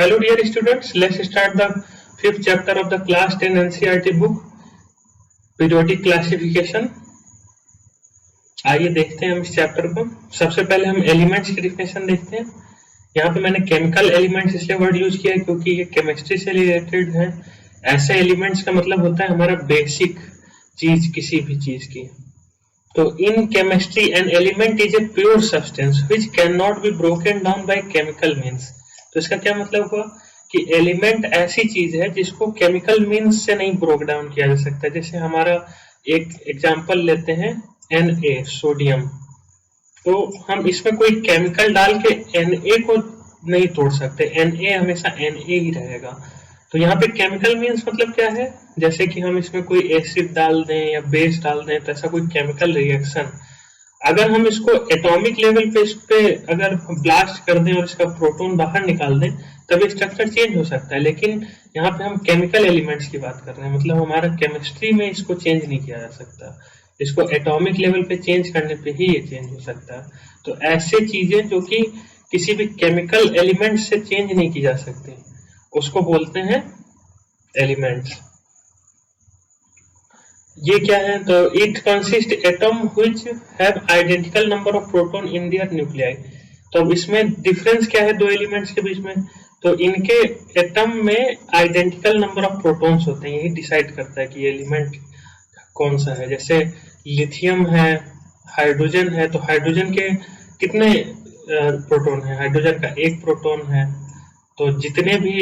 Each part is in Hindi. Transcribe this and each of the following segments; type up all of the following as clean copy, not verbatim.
Hello dear students, let's start the fifth chapter of the class 10 NCERT book, periodic classification। आइए देखते हैं हम इस चैप्टर को। सबसे पहले हम एलिमेंट्स की डिफिनेशन देखते हैं। यहाँ पे मैंने केमिकल एलिमेंट्स इसलिए वर्ड यूज किया है क्योंकि ये केमिस्ट्री से रिलेटेड है। ऐसे एलिमेंट्स का मतलब होता है हमारा बेसिक चीज किसी भी चीज की। तो in chemistry an element is a pure substance which can not be broken down by chemical means. तो इसका क्या मतलब हुआ कि एलिमेंट ऐसी चीज है जिसको केमिकल मीन्स से नहीं ब्रोक डाउन किया जा सकता। जैसे हमारा एक एग्जांपल लेते हैं Na सोडियम, तो हम इसमें कोई केमिकल डाल के Na को नहीं तोड़ सकते, Na हमेशा Na ही रहेगा। तो यहाँ पे केमिकल मीन्स मतलब क्या है, जैसे कि हम इसमें कोई एसिड डाल दें या बेस डाल दें तो ऐसा कोई केमिकल रिएक्शन, अगर हम इसको एटॉमिक लेवल पे इस पे अगर ब्लास्ट कर दें और इसका प्रोटॉन बाहर निकाल दें तब स्ट्रक्चर चेंज हो सकता है। लेकिन यहाँ पे हम केमिकल एलिमेंट्स की बात कर रहे हैं, मतलब हमारा केमिस्ट्री में इसको चेंज नहीं किया जा सकता। इसको एटॉमिक लेवल पे चेंज करने पे ही ये चेंज हो सकता है। तो ऐसे चीजें जो कि किसी भी केमिकल एलिमेंट से चेंज नहीं की जा सकती उसको बोलते हैं एलिमेंट्स। ये क्या है, तो it consist atom which have identical number of proton in their nuclei. तो अब इसमें डिफरेंस क्या है दो एलिमेंट्स के बीच में, तो इनके एटम में आइडेंटिकल नंबर ऑफ प्रोटॉन्स होते हैं, यही डिसाइड करता है कि ये एलिमेंट कौन सा है। जैसे लिथियम है, हाइड्रोजन है, तो हाइड्रोजन के कितने प्रोटॉन है, हाइड्रोजन का एक प्रोटॉन है। तो जितने भी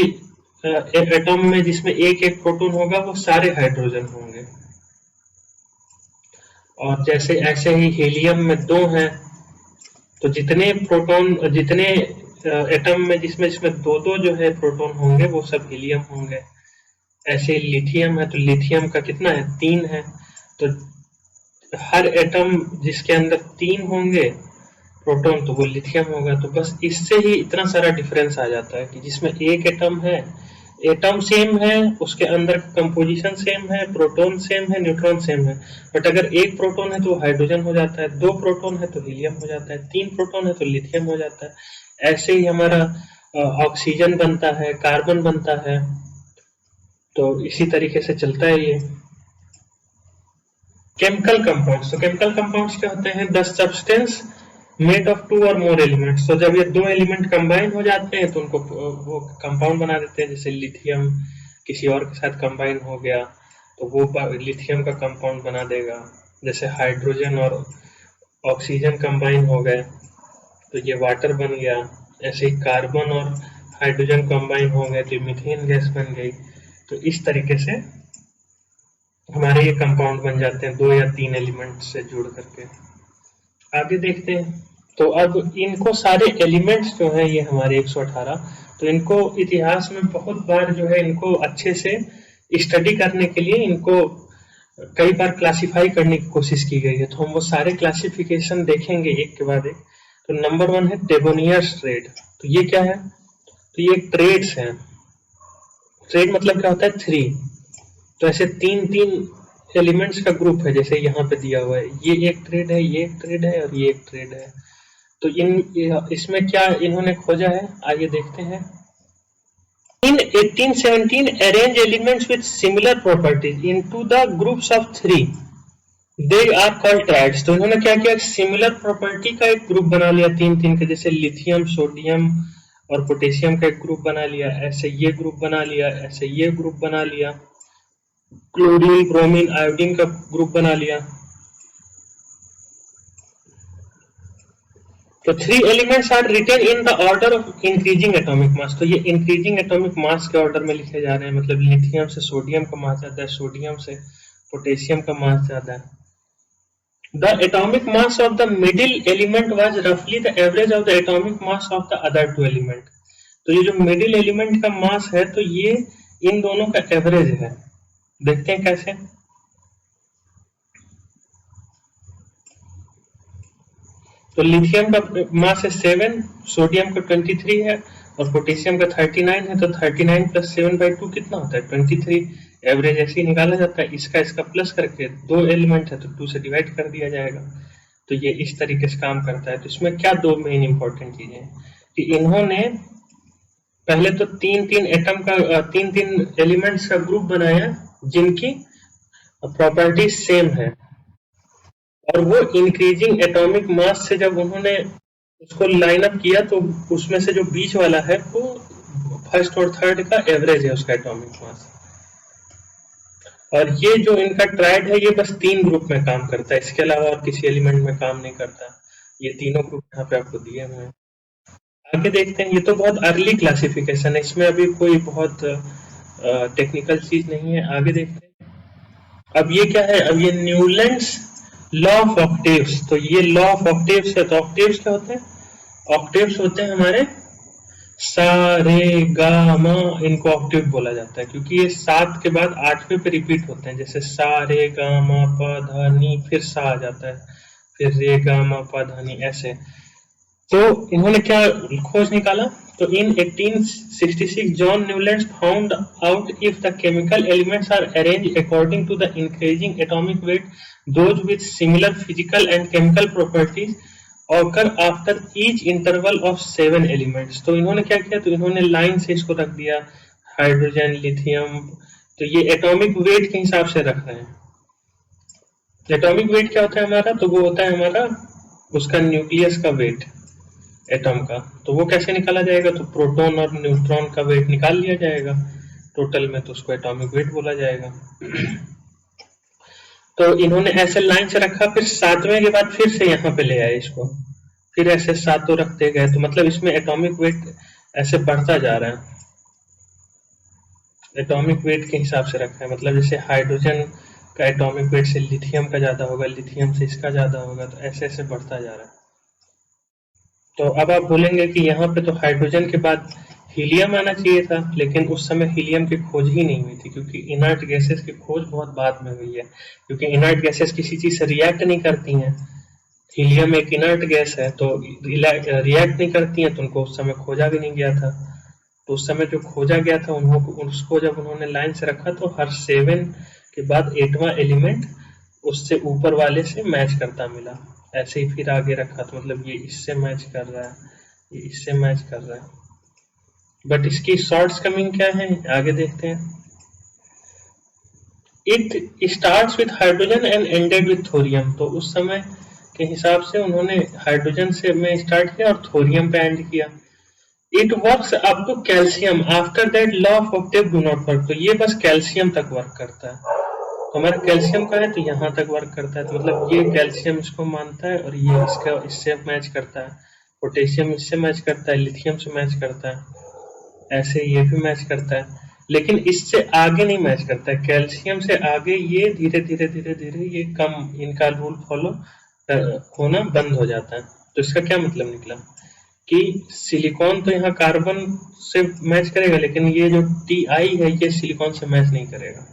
एटम में जिसमें एक एक प्रोटॉन होगा वो सारे हाइड्रोजन होंगे। और जैसे ऐसे ही हीलियम में दो हैं, तो जितने प्रोटॉन जितने एटम में जिसमें दो दो जो है प्रोटॉन होंगे वो सब हीलियम होंगे। ऐसे लिथियम है तो लिथियम का कितना है, 3 है। तो हर एटम जिसके अंदर 3 होंगे प्रोटॉन तो वो लिथियम होगा। तो बस इससे ही इतना सारा डिफरेंस आ जाता है कि जिसमें एक एटम है, एटम सेम है, उसके अंदर कंपोजिशन सेम है, प्रोटॉन सेम है, न्यूट्रॉन सेम है, बट अगर एक प्रोटॉन है तो हाइड्रोजन हो जाता है, 2 प्रोटॉन है तो हीलियम हो जाता है, 3 प्रोटॉन है तो लिथियम हो जाता है। ऐसे ही हमारा ऑक्सीजन बनता है, कार्बन बनता है, तो इसी तरीके से चलता है ये। केमिकल कंपाउंड्स, तो केमिकल कंपाउंड्स क्या होते हैं, द सब्सटेंस मेड ऑफ 2 और मोर एलिमेंट्स। तो जब ये 2 एलिमेंट कंबाइन हो जाते हैं तो उनको वो कंपाउंड बना देते हैं। जैसे लिथियम किसी और के साथ कंबाइन हो गया तो वो लिथियम का कंपाउंड बना देगा। जैसे हाइड्रोजन और ऑक्सीजन कंबाइन हो गए तो ये वाटर बन गया। ऐसे ही कार्बन और हाइड्रोजन कंबाइन हो गए तो मीथेन गैस बन गई। तो इस तरीके से हमारे ये कंपाउंड बन जाते हैं 2 या 3 एलिमेंट से जुड़ करके। आगे देखते हैं, तो अब इनको सारे एलिमेंट्स जो है ये हमारे 118, तो इनको इतिहास में बहुत बार जो है इनको अच्छे से स्टडी करने के लिए इनको कई बार क्लासिफाई करने की कोशिश की गई है। तो हम वो सारे क्लासिफिकेशन देखेंगे एक के बाद एक। तो नंबर 1 है डेबोनियर्स ट्रेड। तो ये क्या है, तो ये ट्रेड्स हैं। ट्रेड मतलब क्या होता है, 3। तो ऐसे 3 एलिमेंट्स का ग्रुप है, जैसे यहाँ पे दिया हुआ है, ये एक ट्रेड है, ये एक ट्रेड है और ये एक ट्रेड है। तो इसमें क्या इन्होंने खोजा है, आइए देखते हैं। In 1817 arrange elements with similar properties into the groups of 3, they are called triads। तो इन्होंने क्या किया, सिमिलर प्रॉपर्टी का एक ग्रुप बना लिया 3 का, जैसे लिथियम, सोडियम और पोटेशियम का एक ग्रुप बना लिया, ऐसे ये ग्रुप बना लिया, ऐसे ये ग्रुप बना लिया, क्लोरीन, ब्रोमीन, आयोडीन का ग्रुप बना लिया। तो 3 elements are written in the order of increasing atomic mass. तो ये इंक्रीजिंग एटॉमिक मास के ऑर्डर में लिखे जा रहे हैं, मतलब लिथियम से सोडियम का मास ज्यादा है, सोडियम से पोटेशियम का मास ज्यादा है। The atomic mass of the middle element was रफली the average of the atomic mass of the other 2 element. तो ये जो मिडिल एलिमेंट का मास है तो ये इन दोनों का एवरेज है। देखते हैं कैसे। तो लिथियम का मास है 7, सोडियम का 23 है और पोटेशियम का 39 है। तो 39 प्लस 7/2 कितना होता है, 23। एवरेज ऐसे ही निकाला जाता है, इसका प्लस करके 2 एलिमेंट है तो 2 से डिवाइड कर दिया जाएगा। तो ये इस तरीके से काम करता है। तो इसमें क्या 2 मेन इंपॉर्टेंट चीजें हैं कि इन्होंने पहले तो तीन तीन एटम का तीन तीन एलिमेंट्स का ग्रुप बनाया जिनकी प्रॉपर्टी सेम है, और वो इंक्रीजिंग एटॉमिक मास से जब उन्होंने उसको लाइन अप किया तो उसमें से जो बीच वाला है वो फर्स्ट और थर्ड का एवरेज है उसका एटॉमिक मास। और ये जो इनका ट्राइड है ये बस तीन ग्रुप में काम करता है, इसके अलावा और किसी एलिमेंट में काम नहीं करता। ये तीनों ग्रुप यहाँ पे आपको दिए हुए हैं। आगे देखते हैं, ये तो बहुत अर्ली क्लासिफिकेशन है, इसमें अभी कोई बहुत टेक्निकल चीज नहीं है। आगे देखते हैं, अब ये क्या है, अब ये न्यूलैंड्स लॉ ऑफ ऑक्टेव्स। तो ये लॉ ऑफ ऑक्टेव्स है। तो ऑक्टेव्स क्या होते हैं? ऑक्टेव्स होते हैं हमारे सा रे गा मा, इनको ऑक्टेव बोला जाता है क्योंकि ये 7 के बाद 8वें पे रिपीट होते हैं। जैसे सा रे गा मा पा धा नी, फिर सा आ जाता है, फिर रे गा मा पा धा नी, ऐसे। तो इन्होंने क्या खोज निकाला? तो in 1866 John Newland found out if the chemical elements are arranged according to the increasing atomic weight, those with similar physical and chemical properties occur after each interval of 7 elements। तो इन्होंने क्या किया? तो इन्होंने लाइन से इसको रख दिया, हाइड्रोजन, लिथियम। तो ये एटॉमिक वेट के हिसाब से रख रहे हैं। एटॉमिक वेट क्या होता है हमारा? तो वो होता है हमारा उसका न्यूक्लियस का वेट एटम का। तो वो कैसे निकाला जाएगा? तो प्रोटॉन और न्यूट्रॉन का वेट निकाल लिया जाएगा टोटल में, तो उसको एटॉमिक वेट बोला जाएगा। तो इन्होंने ऐसे लाइन से रखा, फिर 7वें के बाद फिर से यहाँ पे ले आए इसको, फिर ऐसे सातों रखते गए। तो मतलब इसमें एटॉमिक वेट ऐसे बढ़ता जा रहा है, एटॉमिक वेट के हिसाब से रखा है। मतलब जैसे हाइड्रोजन का एटॉमिक वेट से लिथियम का ज्यादा होगा, लिथियम से इसका ज्यादा होगा, तो ऐसे ऐसे बढ़ता जा रहा है। तो अब आप बोलेंगे कि यहाँ पे तो हाइड्रोजन के बाद हीलियम आना चाहिए था, लेकिन उस समय हीलियम की खोज ही नहीं हुई थी क्योंकि इनर्ट गैसेस की खोज बहुत बाद में हुई है। क्योंकि इनर्ट गैसेस किसी चीज से रिएक्ट नहीं करती हैं, हीलियम एक इनर्ट गैस है, तो रिएक्ट नहीं करती हैं, तो उनको उस समय खोजा भी नहीं गया था। तो उस समय जो खोजा गया था उसको जब उन्होंने लाइन से रखा तो हर 7 के बाद 8वां एलिमेंट उससे ऊपर वाले से मैच करता मिला। ऐसे ही फिर आगे रखा, तो मतलब ये इससे मैच कर रहा है, ये इससे मैच कर रहा है। बट इसकी शॉर्ट्स कमिंग क्या है, आगे देखते हैं। It starts with hydrogen and ended with thorium. तो उस समय के हिसाब से उन्होंने हाइड्रोजन से में स्टार्ट किया और थोरियम पे एंड किया। It works up to calcium, after that law of octave do not work. तो ये बस कैल्शियम तक वर्क करता है। तो हमारा कैल्शियम का है तो यहाँ तक वर्क करता है। तो मतलब ये कैल्शियम इसको मानता है और ये इसका इससे मैच करता है, पोटेशियम इससे मैच करता है, लिथियम से मैच करता है, ऐसे ये भी मैच करता है। लेकिन इससे आगे नहीं मैच करता है, कैल्शियम से आगे ये धीरे धीरे धीरे धीरे ये कम, इनका रूल फॉलो होना बंद हो जाता है। तो इसका क्या मतलब निकला कि सिलिकॉन तो यहाँ कार्बन से मैच करेगा, लेकिन ये जो Ti है ये सिलिकॉन से मैच नहीं करेगा।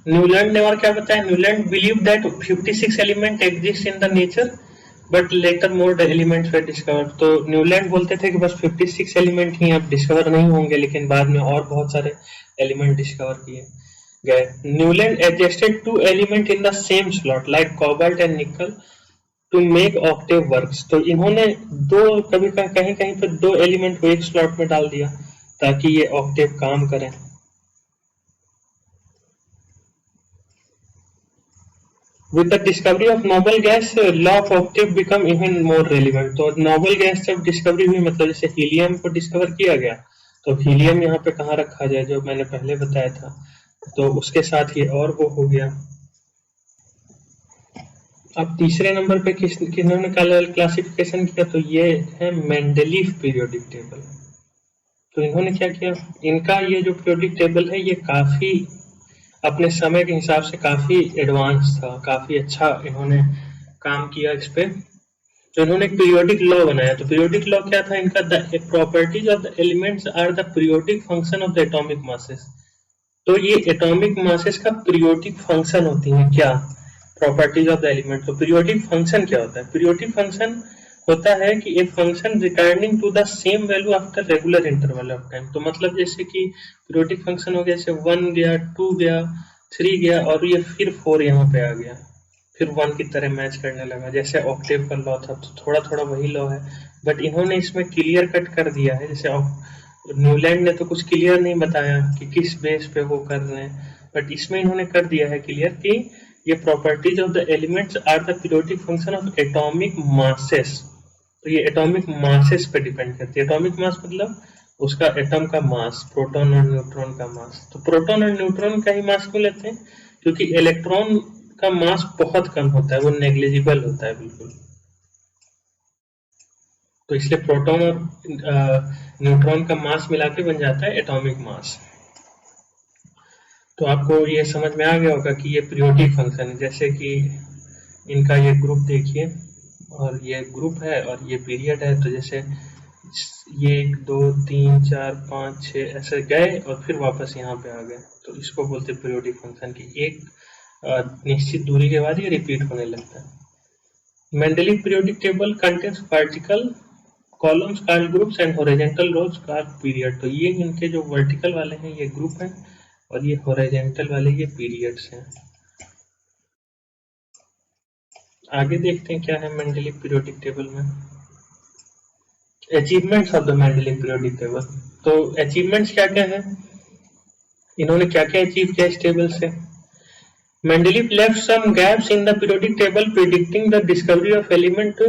न्यूलैंड ने और क्या बताया? Newland believe that 56 element exist in the nature but later more elements were discovered. तो न्यूलैंड बोलते थे कि बस 56 एलिमेंट ही अब डिस्कवर नहीं होंगे, लेकिन बाद में और बहुत सारे एलिमेंट डिस्कवर किए गए। Newland adjusted 2 element in the same slot like cobalt and nickel to make octave works. तो इन्होंने दो, कभी कहीं कहीं पर 2 एलिमेंट को एक स्लॉट में डाल दिया ताकि ये ऑक्टेव काम करें। With the discovery of noble gas, law of octave become even more relevant। तो noble gas जब डिस्कवरी हुई, मतलब जैसे हीलियम को डिस्कवर किया गया, तो हीलियम यहाँ पे कहाँ रखा जाए, जो मैंने पहले बताया था, तो उसके साथ ये और वो हो गया। अब तीसरे नंबर पे किन्होंने क्लासिफिकेशन किया? तो ये है मेंडलीफ पीरियोडिक टेबल। तो इन्होंने क्या किया, इनका ये जो पीरियोडिक टेबल है ये काफी अपने समय के हिसाब से काफी एडवांस था, काफी अच्छा इन्होंने काम किया इस पे। तो इन्होंने एक पीरियोडिक लॉ बनाया। तो पीरियोडिक लॉ क्या था इनका? The properties of the elements are the periodic function of the atomic masses. तो ये एटॉमिक मासेस का पीरियोडिक फंक्शन होती है क्या? Properties of the element. तो पीरियोडिक फंक्शन क्या होता है? पीरियोडिक फंक्शन होता है कि a function returning to the same value after regular interval of time. तो मतलब जैसे कि पीरियोडिक फंक्शन हो गया, जैसे 1 गया, 2 गया, 3 गया और ये फिर 4 यहाँ पे आ गया, फिर 1 की तरह मैच करने लगा, जैसे ऑक्टेव का लॉ था। तो थोड़ा थोड़ा वही लॉ है, बट इन्होंने इसमें क्लियर कट कर दिया है। जैसे न्यूलैंड ने तो कुछ क्लियर नहीं बताया कि किस बेस पे वो कर रहे हैं, बट इसमें इन्होंने कर दिया है क्लियर कि ये properties of the elements are the periodic function of atomic masses. तो ये एटॉमिक मासेस पे डिपेंड करती है। एटॉमिक मास मतलब उसका एटम का मास, प्रोटॉन और न्यूट्रॉन का मास। तो प्रोटॉन और न्यूट्रॉन का ही मास क्यों लेते हैं? क्योंकि इलेक्ट्रॉन का मास बहुत कम होता है, वो नेग्लिजिबल होता है बिल्कुल। तो इसलिए प्रोटॉन और न्यूट्रॉन का मास मिला के बन जाता है एटॉमिक मास। तो आपको ये समझ में आ गया होगा कि ये पीरियोडिक फंक्शन है। जैसे कि इनका ये ग्रुप देखिए, और ये ग्रुप है और ये पीरियड है। तो जैसे ये 1 2 3 4 5 6 ऐसे गए और फिर वापस यहाँ पे आ गए, तो इसको बोलते हैं पीरियोडिक फंक्शन की। एक निश्चित दूरी के बाद ये रिपीट होने लगता है। Mendeleev periodic table contains vertical columns called groups and horizontal rows called period. तो ये इनके जो वर्टिकल वाले हैं ये ग्रुप हैं, और ये हॉरिजॉन्टल वाले ये पीरियड्स हैं। आगे देखते हैं क्या है मेंडलीव पीरियोडिक टेबल में। Achievements of the Mendeleev periodic table. तो अचीवमेंट्स क्या क्या है, इन्होंने क्या क्या अचीव किया इस टेबल से। Mendeleev left some gaps in the periodic table predicting the discovery of element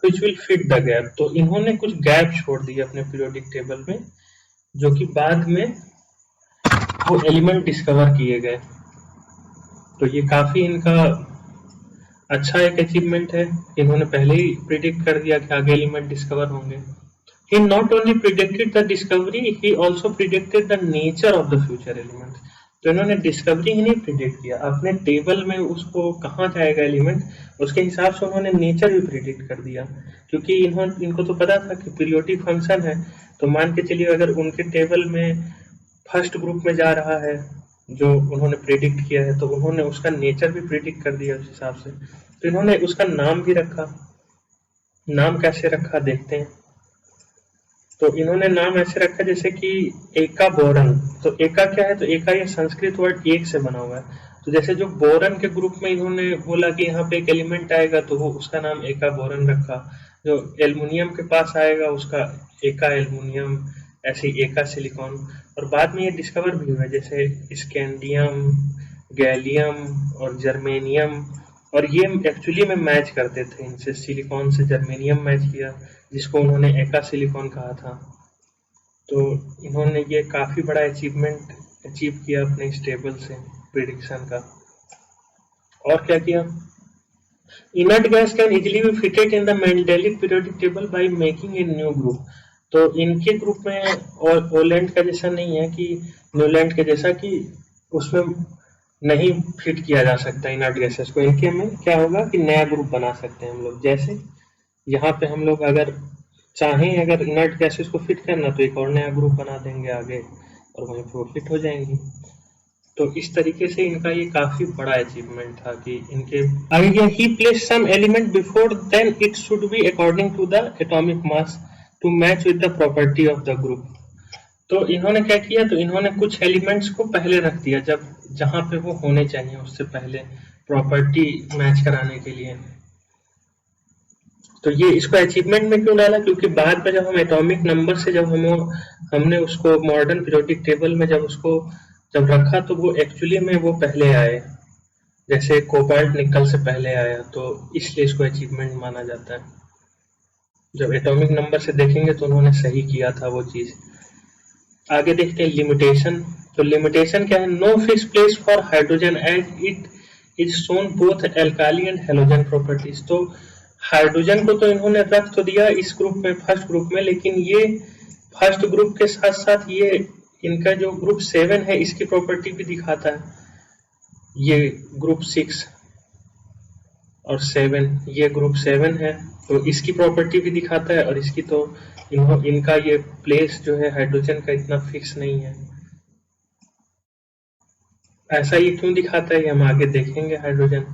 which will fit the gap। तो इन्होंने कुछ गैप छोड़ दिए अपने पीरियोडिक टेबल में, जो कि बाद में वो एलिमेंट डिस्कवर किए गए। तो ये काफी इनका अच्छा एक अचीवमेंट है। इन्होंने पहले ही प्रिडिक्ट कर दिया कि आगे एलिमेंट डिस्कवर होंगे। He not only predicted the discovery, he also predicted the nature of the future elements। तो इन्होंने डिस्कवरी ही नहीं प्रिडिक्ट किया, अपने टेबल में उसको कहाँ जाएगा एलिमेंट, उसके हिसाब से उन्होंने नेचर भी प्रिडिक्ट कर दिया। क्योंकि इनको तो पता था कि पीरियोडिक फंक्शन है, तो मान के चलिए अगर उनके टेबल में फर्स्ट ग्रुप में जा रहा है जो उन्होंने प्रिडिक्ट किया है, तो उन्होंने उसका नेचर भी प्रिडिक्ट कर दिया उस हिसाब से। तो इन्होंने उसका नाम भी रखा। नाम कैसे रखा देखते हैं। तो इन्होंने नाम ऐसे रखा जैसे कि एका बोरन। तो एका क्या है, तो एका ये संस्कृत वर्ड एक से बना हुआ है। तो जैसे जो बोरन के ग्रुप में इन्होंने बोला कि यहाँ पे एक एलिमेंट आएगा, तो वो उसका नाम एका बोरन रखा। जो एल्युमिनियम के पास आएगा उसका एका एल्युमिनियम, ऐसे एका सिलिकॉन। और बाद में ये डिस्कवर भी हुआ, जैसे स्कैंडियम, गैलियम और जर्मेनियम। और ये एक्चुअली में मैच करते थे इनसे, सिलिकॉन से जर्मेनियम मैच किया, जिसको उन्होंने एका सिलिकॉन कहा था। तो इन्होंने ये काफी बड़ा अचीवमेंट अचीव किया अपने इस टेबल से प्रिडिक्शन का। और क्या किया, inert gas can easily be fitted in the Mendeleev periodic table by making a new group. तो इनके ग्रुप में और ओलैंड का जैसा नहीं है कि न्यूलैंड के जैसा कि उसमें नहीं फिट किया जा सकता इनर्ट गैसेस को। इनके में क्या होगा कि नया ग्रुप बना सकते हैं हम लोग। जैसे यहाँ पे हम लोग अगर चाहें अगर इनर्ट गैसेस को फिट करना, तो एक और नया ग्रुप बना देंगे आगे और वहीं पे वो फिट हो जाएंगी। तो इस तरीके से इनका ये काफी बड़ा अचीवमेंट था कि इनके आगे क्या, he place some element before then it should be according to the atomic mass to match with the property of the group. तो इन्होंने क्या किया, तो इन्होंने कुछ एलिमेंट्स को पहले रख दिया, जब जहां पे वो होने चाहिए उससे पहले, प्रॉपर्टी मैच कराने के लिए। तो ये इसको अचीवमेंट में क्यों डाला, क्योंकि बाद में जब हम एटॉमिक नंबर से जब हमने उसको मॉडर्न पीरियोडिक टेबल में जब रखा, तो वो एक्चुअली में वो पहले आए, जैसे कोबाल्ट निकल से पहले आया, तो इसलिए इसको अचीवमेंट माना जाता है। जब एटॉमिक नंबर से देखेंगे तो उन्होंने सही किया था वो चीज। आगे देखते हैं लिमिटेशन। तो लिमिटेशन क्या है, no fix place for hydrogen as it is shown both alkali and halogen properties. तो हाइड्रोजन को तो इन्होंने रख तो दिया इस ग्रुप में, फर्स्ट ग्रुप में, लेकिन ये फर्स्ट ग्रुप के साथ साथ ये इनका जो ग्रुप 7 है इसकी प्रॉपर्टी भी दिखाता है। ये ग्रुप 6 और 7, ये ग्रुप 7 है, तो इसकी प्रॉपर्टी भी दिखाता है। और इसकी तो इनका ये प्लेस जो है हाइड्रोजन का इतना फिक्स नहीं है। ऐसा ये क्यों दिखाता है, हम आगे देखेंगे हाइड्रोजन।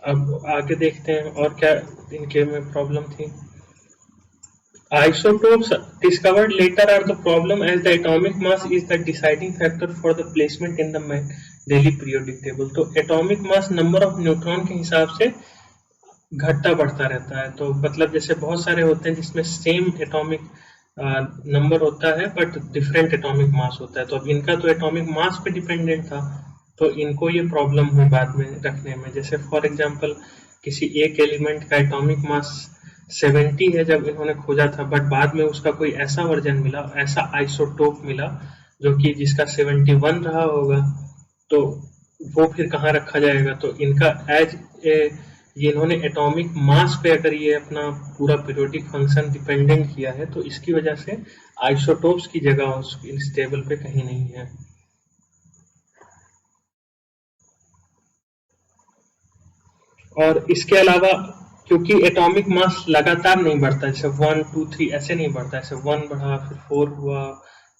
अब आगे देखते हैं और क्या इनके में प्रॉब्लम थी। Isotopes discovered later are the problem as the atomic mass is the deciding factor for the placement in the Mendeleev periodic table. तो atomic mass number of neutron के हिसाब से घटता बढ़ता रहता है। तो मतलब जैसे बहुत सारे होते हैं जिसमें सेम एटॉमिक नंबर होता है बट डिफरेंट एटॉमिक मास होता है। तो अब इनका तो एटॉमिक मास पे डिपेंडेंट था, तो इनको ये प्रॉब्लम हुई बाद में रखने में। जैसे फॉर एग्जांपल किसी एक एलिमेंट का एटॉमिक मास 70 है जब इन्होंने खोजा था, बट बाद में उसका कोई ऐसा वर्जन मिला, ऐसा आइसोटोप मिला जो कि जिसका 71 रहा होगा, तो वो फिर कहाँ रखा जाएगा। तो इनका एज ए ये इन्होंने एटॉमिक मास पे अगर ये अपना पूरा पीरियोडिक फंक्शन डिपेंडेंट किया है, तो इसकी वजह से आइसोटोप्स की जगह इस टेबल पे कहीं नहीं है। और इसके अलावा क्योंकि एटॉमिक मास लगातार नहीं बढ़ता, जैसे 1 2 3 ऐसे नहीं बढ़ता, ऐसे 1 बढ़ा फिर 4 हुआ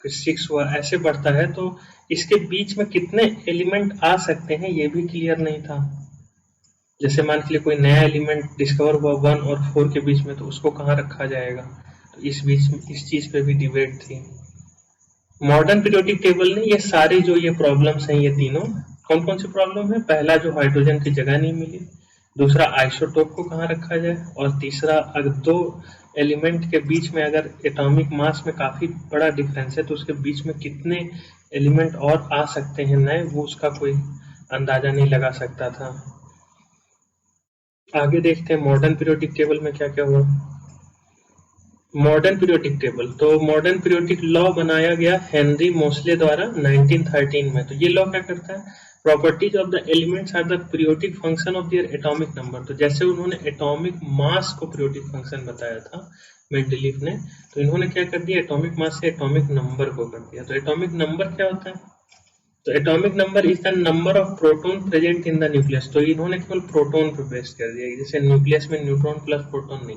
फिर 6 हुआ, ऐसे बढ़ता है, तो इसके बीच में कितने एलिमेंट आ सकते हैं ये भी क्लियर नहीं था। जैसे मान के लिए कोई नया एलिमेंट डिस्कवर हुआ 1 और 4 के बीच में, तो उसको कहाँ रखा जाएगा, तो इस बीच में इस चीज पे भी डिबेट थी। मॉडर्न पीरियोडिक टेबल ने ये सारे जो ये प्रॉब्लम्स हैं, ये तीनों कौन कौन सी प्रॉब्लम है, पहला जो हाइड्रोजन की जगह नहीं मिली, दूसरा आइसोटोप को कहाँ रखा जाए, और तीसरा अगर दो एलिमेंट के बीच में अगर एटॉमिक मास में काफी बड़ा डिफरेंस है तो उसके बीच में कितने एलिमेंट और आ सकते हैं नए, वो उसका कोई अंदाजा नहीं लगा सकता था। आगे देखते हैं मॉडर्न पीरियोडिक टेबल में क्या क्या हुआ। मॉडर्न पीरियोडिक टेबल, तो मॉडर्न पीरियोडिक लॉ बनाया गया हेनरी मोसले द्वारा 1913 में। तो ये लॉ क्या करता है, properties of the elements are the periodic function of their atomic number. तो जैसे उन्होंने एटॉमिक मास को पीरियोडिक फंक्शन बताया था मेंडलीफ ने, तो इन्होंने क्या कर दिया, एटॉमिक मास से एटॉमिक नंबर को कर दिया। तो एटॉमिक नंबर क्या होता है, तो atomic number is the number of proton present in the nucleus. तो इन्होंने केवल प्रोटॉन पे बेस कर दिया, जैसे न्यूक्लियस में न्यूट्रॉन प्लस प्रोटॉन नहीं,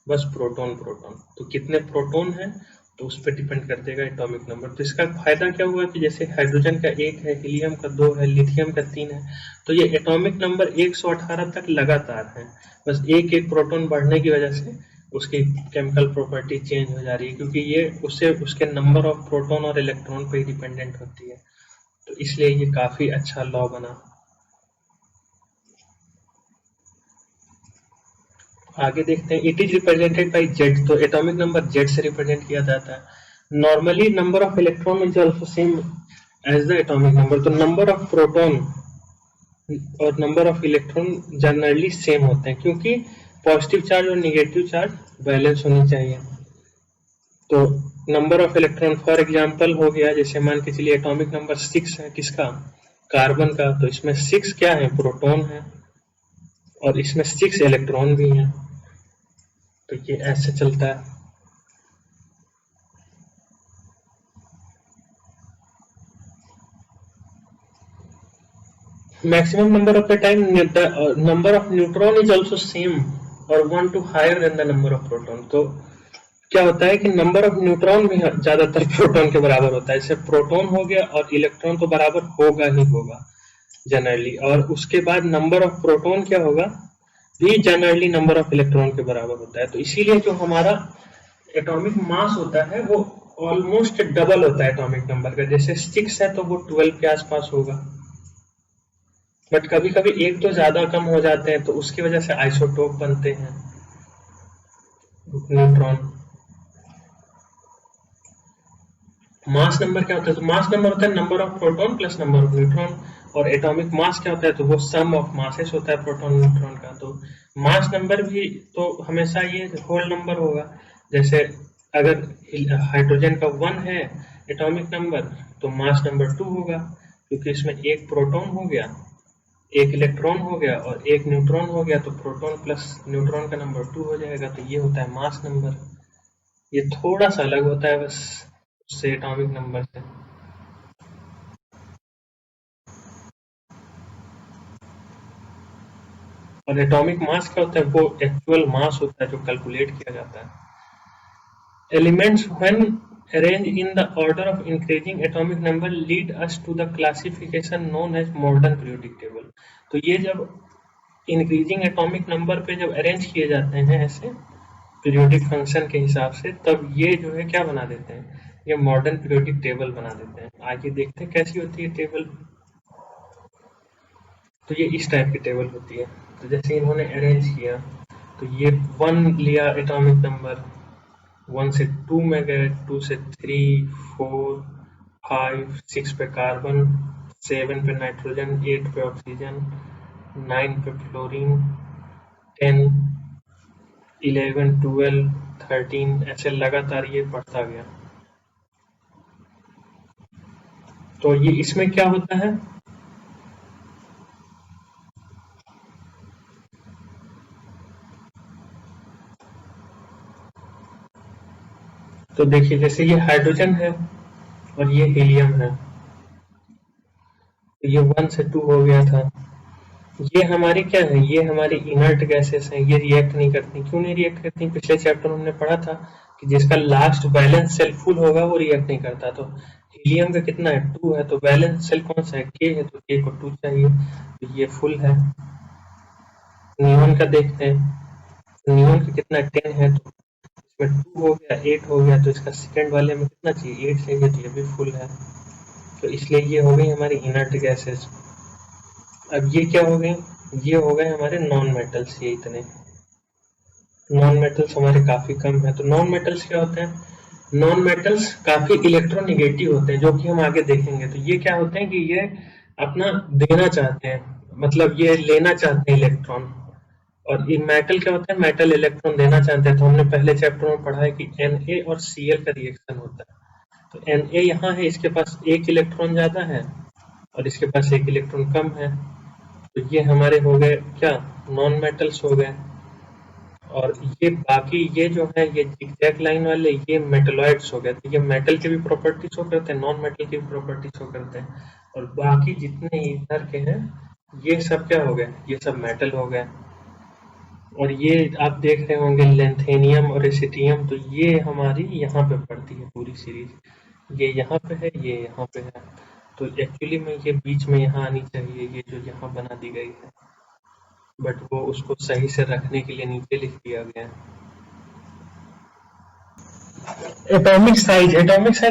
बस प्रोटॉन प्रोटॉन। तो कितने प्रोटॉन है तो उस पर डिपेंड कर देगा एटॉमिक नंबर। तो इसका फायदा क्या हुआ कि जैसे हाइड्रोजन का 1 है, हीलियम का 2 है, लिथियम का 3 है, तो ये एटॉमिक नंबर 118 तक लगातार है। बस एक एक प्रोटॉन बढ़ने की वजह से उसकी केमिकल प्रॉपर्टी चेंज हो जा रही है, क्योंकि ये उससे उसके नंबर ऑफ प्रोटॉन और इलेक्ट्रॉन पे ही डिपेंडेंट होती है। तो इसलिए ये काफी अच्छा लॉ बना। आगे देखते हैं, it is represented by Z. तो एटॉमिक नंबर जेड से रिप्रेजेंट किया जाता है। Normally number of electron is also same as the atomic number. तो नंबर ऑफ प्रोटॉन और number of electron generally same होते हैं, क्योंकि पॉजिटिव चार्ज और निगेटिव चार्ज बैलेंस होनी चाहिए। तो number of electron for example हो गया, जैसे मान के चलिए एटॉमिक नंबर 6 है, किसका, कार्बन का, तो इसमें 6 क्या है, प्रोटॉन है, और इसमें 6 इलेक्ट्रॉन भी हैं। तो ये ऐसे चलता है। Maximum number of the time number of neutron is also same और 1 to higher than the number of proton. तो क्या होता है कि नंबर ऑफ न्यूट्रॉन भी ज्यादातर प्रोटॉन के बराबर होता है। जैसे प्रोटॉन हो गया और इलेक्ट्रॉन तो बराबर होगा ही होगा जनरली, और उसके बाद नंबर ऑफ प्रोटॉन क्या होगा, भी जनरली नंबर ऑफ इलेक्ट्रॉन के बराबर होता है। तो इसीलिए जो हमारा एटॉमिक मास होता है वो ऑलमोस्ट डबल होता है एटॉमिक नंबर का। जैसे 6 है तो वो 12 के आसपास होगा, बट कभी कभी एक तो ज्यादा कम हो जाते हैं, तो उसकी वजह से आइसोटोप बनते हैं न्यूट्रॉन। मास नंबर क्या होता है, तो मास नंबर होता है number of proton plus number of neutron, और एटॉमिक मास क्या होता है, तो वो सम ऑफ मासेस होता है प्रोटॉन न्यूट्रॉन का। तो मास नंबर भी तो हमेशा ये होल नंबर होगा। जैसे अगर हाइड्रोजन का 1 है एटॉमिक नंबर, तो मास नंबर 2 होगा, क्योंकि इसमें एक प्रोटॉन हो गया, एक इलेक्ट्रॉन हो गया और एक न्यूट्रॉन हो गया, तो प्रोटॉन प्लस न्यूट्रॉन का नंबर 2 हो जाएगा। तो ये होता है मास नंबर। ये थोड़ा सा अलग होता है बस उससे, एटॉमिक नंबर से। और एटॉमिक मास क्या होता है, वो एक्चुअल मास होता है जो कैलकुलेट किया जाता है। Elements when arranged in the order of increasing atomic number lead us to the classification known as modern periodic table। तो ये जब इंक्रीजिंग एटॉमिक नंबर पे जब अरेंज किए जाते हैं ऐसे, पीरियोडिक फंक्शन के हिसाब से, तब ये जो है क्या बना देते हैं, ये मॉडर्न पीरियोडिक टेबल बना देते हैं। आगे देखते हैं कैसी होती है टेबल। तो ये इस टाइप की टेबल होती है। तो जैसे इन्होंने अरेंज किया, तो ये 1 लिया एटॉमिक नंबर, 1 से 2 में गए, 2 से 3, 4, 5, 6 पे कार्बन, 7 पे नाइट्रोजन, 8 पे ऑक्सीजन, 9 पे फ्लोरीन, 10, 11, 12, 13, ऐसे लगातार ये बढ़ता गया। तो ये इसमें क्या होता है, तो देखिए जैसे ये हाइड्रोजन है और ये हीलियम है, तो ये 1 से 2 हो गया था। ये हमारी क्या है, ये हमारी इनर्ट गैसेस हैं, ये रिएक्ट नहीं करती। क्यों नहीं रिएक्ट करती, पिछले चैप्टर में हमने पढ़ा था कि जिसका लास्ट बैलेंस सेल फुल होगा वो रिएक्ट नहीं करता। तो हीलियम का कितना है, 2 है, तो बैलेंस सेल कौन सा है, के है, तो के को 2 चाहिए, तो ये फुल है। नियॉन का देखते हैं, नियॉन का कितना है, 10 है, तो इसमें 2 हो गया, 8 हो गया, तो इसका सेकंड वाले में कितना चाहिए, 8 चाहिए, तो ये भी फुल है। तो इसलिए ये हो गई हमारी इनर्ट गैसेस। अब ये क्या हो गई, ये हो गए हमारे नॉन मेटल्स, ये इतने नॉन मेटल्स हमारे काफी कम है। तो नॉन मेटल्स क्या होते हैं, नॉन मेटल्स काफी इलेक्ट्रोनेगेटिव होते हैं, जो कि हम आगे देखेंगे। तो ये क्या होते हैं कि ये अपना देना चाहते हैं, मतलब ये लेना चाहते हैं इलेक्ट्रॉन। और ये मेटल क्या होता है, मेटल इलेक्ट्रॉन देना चाहते हैं। तो हमने पहले चैप्टर में पढ़ा है कि Na और Cl का रिएक्शन होता है। तो Na यहाँ है, इसके पास एक इलेक्ट्रॉन ज्यादा है और इसके पास एक इलेक्ट्रॉन कम है। तो ये हमारे हो गए क्या, नॉन मेटल्स हो गए। और ये बाकी ये जो है, ये जिगजैग लाइन वाले, ये मेटलॉइड्स हो गए। तो ये मेटल के भी प्रॉपर्टी शो करते हैं, नॉन मेटल की भी प्रॉपर्टी शो करते हैं। और बाकी जितने इधर के हैं, ये सब क्या हो गए, ये सब मेटल हो गए। और ये आप देख रहे होंगे लेंथेनियम और एसिटियम, तो ये हमारी यहाँ पे पड़ती है पूरी सीरीज। ये यहाँ पे है, ये यहाँ पे है। तो एक्चुअली में ये बीच में यहाँ आनी चाहिए, ये जो यहाँ बना दी गई है, बट वो उसको सही से रखने के लिए नीचे लिख दिया गया है। Atomic size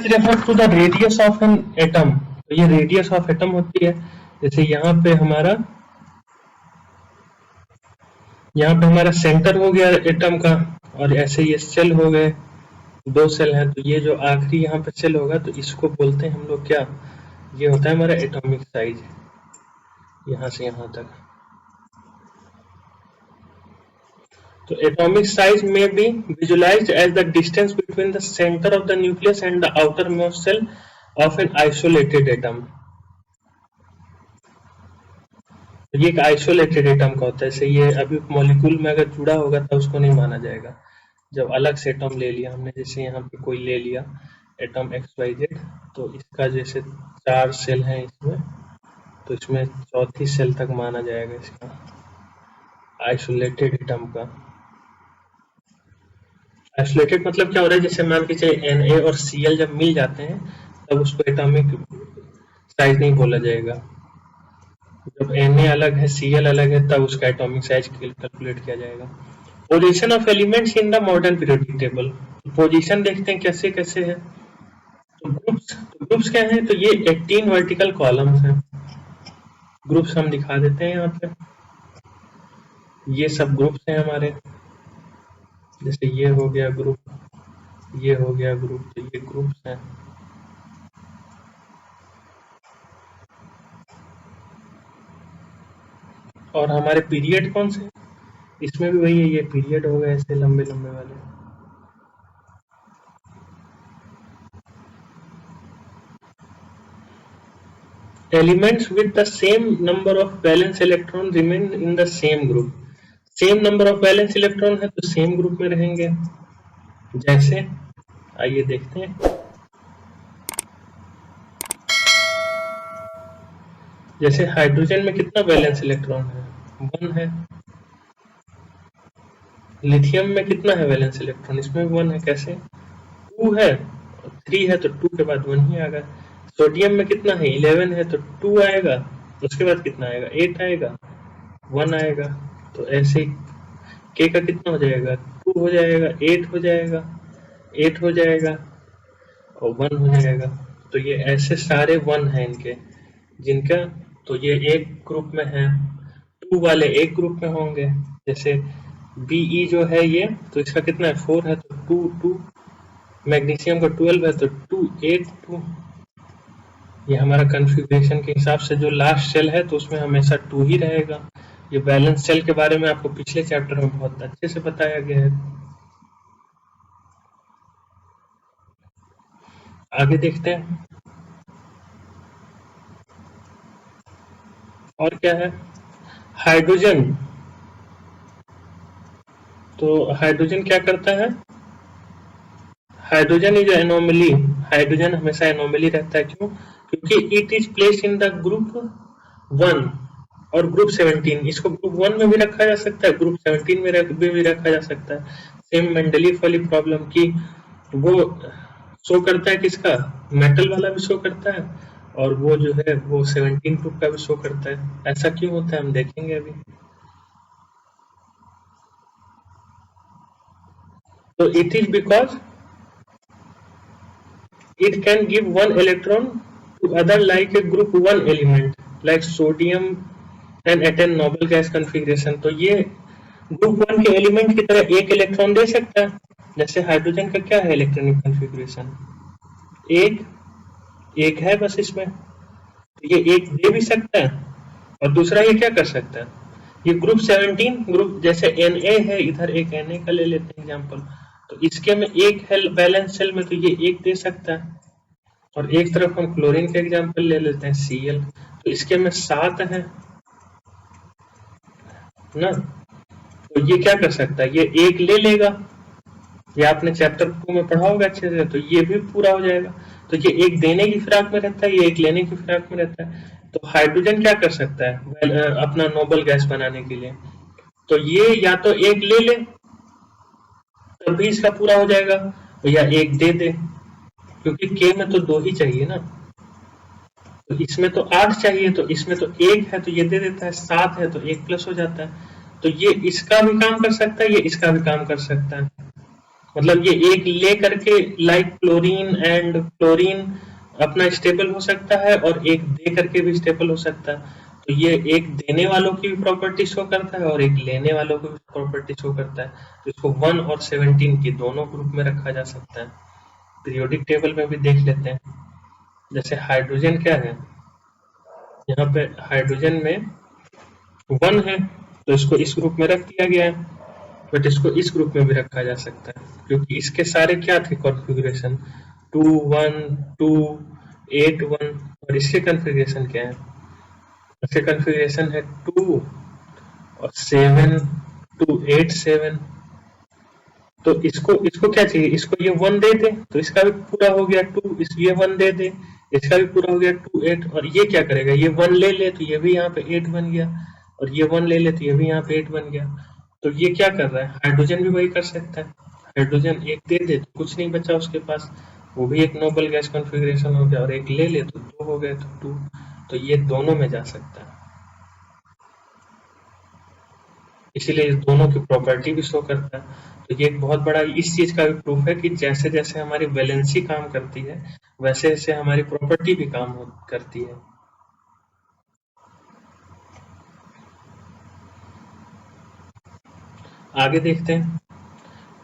refer to the radius of an atom. तो ये रेडियस ऑफ एटम होती है। जैसे यहाँ पे हमारा सेंटर हो गया एटम का, और ऐसे ये सेल हो गए, 2 सेल हैं, तो ये जो आखिरी यहाँ पे सेल होगा, तो इसको बोलते हैं हम लोग क्या, ये होता है हमारा एटॉमिक साइज, यहाँ से यहाँ तक। तो atomic size may be visualized as the distance between the center of the nucleus and the outermost cell of an isolated atom। तो ये एक आइसोलेटेड एटम का होता है। जैसे ये अभी मॉलिक्यूल में अगर जुड़ा होगा तो उसको नहीं माना जाएगा। जब अलग से एटम ले लिया हमने, जैसे यहाँ पे कोई ले लिया एटम XYZ, तो इसका जैसे 4 सेल हैं इसमें, तो इसमें चौथी सेल तक माना जाएगा इसका आइसोलेटेड एटम का। आइसोलेटेड मतलब क्या हो रहा है, जैसे मान के चलिए Na और Cl जब मिल जाते हैं, तब उसको एटॉमिक साइज नहीं बोला जाएगा। जब Na अलग है, Cl अलग है, तब उसका एटॉमिक साइज कैलकुलेट किया जाएगा। Position of elements in the modern periodic table. Position देखते हैं कैसे कैसे है। तो ग्रुप्स क्या है, तो ये 18 वर्टिकल कॉलम्स हैं। ग्रुप्स हम दिखा देते हैं यहाँ पे, ये सब ग्रुप्स हैं हमारे। जैसे ये हो गया ग्रुप, ये हो गया ग्रुप, तो ये ग्रुप्स हैं। और हमारे पीरियड कौन से, इसमें भी वही है, ये पीरियड हो गए ऐसे लंबे लंबे वाले। Elements with the same number of valence electron remain in the same group. Same number of valence electron है तो सेम ग्रुप में रहेंगे। जैसे आइए देखते हैं, जैसे हाइड्रोजन में कितना वैलेंस इलेक्ट्रॉन है, 1 है। लिथियम में कितना है वैलेंस इलेक्ट्रॉन, इसमें भी 1 है। कैसे, 2 है, 3 है, तो 2 के बाद 1 ही आएगा। सोडियम में कितना है, 11 है, तो 2 आएगा, उसके बाद कितना आएगा, 8 आएगा, 1 आएगा। तो ऐसे K का कितना हो जाएगा, 2 हो जाएगा, 8 हो जाएगा, 8 हो जाएगा और 1 हो जाएगा। तो ये ऐसे सारे 1 हैं इनके, जिनका तो ये एक ग्रुप में है, 2 वाले एक ग्रुप में होंगे। जैसे Be जो है ये, तो इसका कितना है, 4 है, तो 2 2, मैग्नीशियम का 12 है तो 2 8 2। ये हमारा कॉन्फ़िगरेशन के हिसाब से जो लास्ट सेल है तो उसमें हमेशा 2 ही रहेगा। ये बैलेंस सेल के बारे में आपको पिछले चैप्टर में बहुत अच्छे से बताया गया है। आगे देखते हैं और क्या है। हाइड्रोजन, तो हाइड्रोजन क्या करता है, हाइड्रोजन इज एनोमली, हाइड्रोजन हमेशा एनोमली रहता है। क्यों? क्योंकि it is placed in the group 1 और ग्रुप 17। इसको ग्रुप 1 में भी रखा जा सकता है, ग्रुप 17 में भी रखा जा सकता है। सेम मेंडलीफ वाली प्रॉब्लम की वो शो करता है, किसका, मेटल वाला भी शो करता है और वो जो है वो 17 ग्रुप का भी शो करता है। ऐसा क्यों होता है हम देखेंगे अभी। तो it is because it can give one electron to other like a group 1 element like sodium and attain noble gas configuration। तो ये ग्रुप 1 के एलिमेंट की तरह एक इलेक्ट्रॉन दे सकता है। जैसे हाइड्रोजन का क्या है इलेक्ट्रॉनिक कॉन्फ़िगरेशन, एक एक है बस इसमें, तो ये एक दे भी सकता है। और दूसरा ये क्या कर सकता है, ये ग्रुप 17 ग्रुप, जैसे Na है, इधर एक Na का ले लेते हैं एग्जांपल, तो इसके में एक है बैलेंस सेल में, तो ये एक दे सकता है। और एक तरफ हम क्लोरीन का एग्जांपल ले लेते हैं Cl, तो इसके में 7 है ना, तो ये क्या कर सकता है, ये एक ले लेगा, ये आपने चैप्टर 2 में पढ़ा होगा अच्छे से, तो ये भी पूरा हो जाएगा। तो ये एक देने की फिराक में रहता है, ये एक लेने की फिराक में रहता है। तो हाइड्रोजन क्या कर सकता है अपना नोबल गैस बनाने के लिए, तो ये या तो एक ले ले तभी इसका पूरा हो जाएगा, या एक दे दे, क्योंकि के में तो 2 ही चाहिए ना, तो इसमें तो 8 चाहिए, तो इसमें तो 1 है तो ये दे देता है, 7 है तो 1 प्लस हो जाता है। तो ये इसका भी काम कर सकता है, ये इसका भी काम कर सकता है। मतलब ये एक ले करके लाइक क्लोरीन एंड क्लोरीन अपना स्टेबल हो सकता है और एक दे करके भी स्टेबल हो सकता है। तो ये एक देने वालों की भी प्रॉपर्टी शो करता है और एक लेने वालों की भी प्रॉपर्टी शो करता है। तो इसको 1 और 17 की दोनों ग्रुप में रखा जा सकता है। पीरियोडिक टेबल में भी देख लेते हैं। जैसे हाइड्रोजन क्या है, यहाँ पे हाइड्रोजन में 1 है तो इसको इस ग्रुप में रख दिया गया है, बट इसको इस ग्रुप में भी रखा जा सकता है क्योंकि इसके सारे क्या थे कॉन्फ़िगरेशन, 2 1 2 8 1, और इसके कॉन्फ़िगरेशन क्या है, इसके कॉन्फ़िगरेशन है 2 और 7 2 8 7। तो इसको इसको क्या चाहिए, इसको ये 1 दे दे तो इसका भी पूरा हो गया 2, इस ये 1 दे दे इसका भी पूरा हो गया 2 8, और ये क्या करेगा, ये 1 ले ले तो ये भी यहाँ पे 8 बन गया, और ये 1 ले ले तो ये भी यहाँ पे 8 बन गया। तो ये क्या कर रहा है, हाइड्रोजन भी वही कर सकता है। हाइड्रोजन एक दे दे तो कुछ नहीं बचा उसके पास, वो भी एक नोबल गैस कॉन्फ़िगरेशन हो गया, और एक ले ले तो 2 हो गए तो 2, तो ये दोनों में जा सकता है। इसीलिए इस दोनों की प्रॉपर्टी भी शो करता है। तो ये एक बहुत बड़ा इस चीज का भी प्रूफ है कि जैसे जैसे हमारी वैलेंसी काम करती है वैसे वैसे हमारी प्रॉपर्टी भी काम करती है। आगे देखते हैं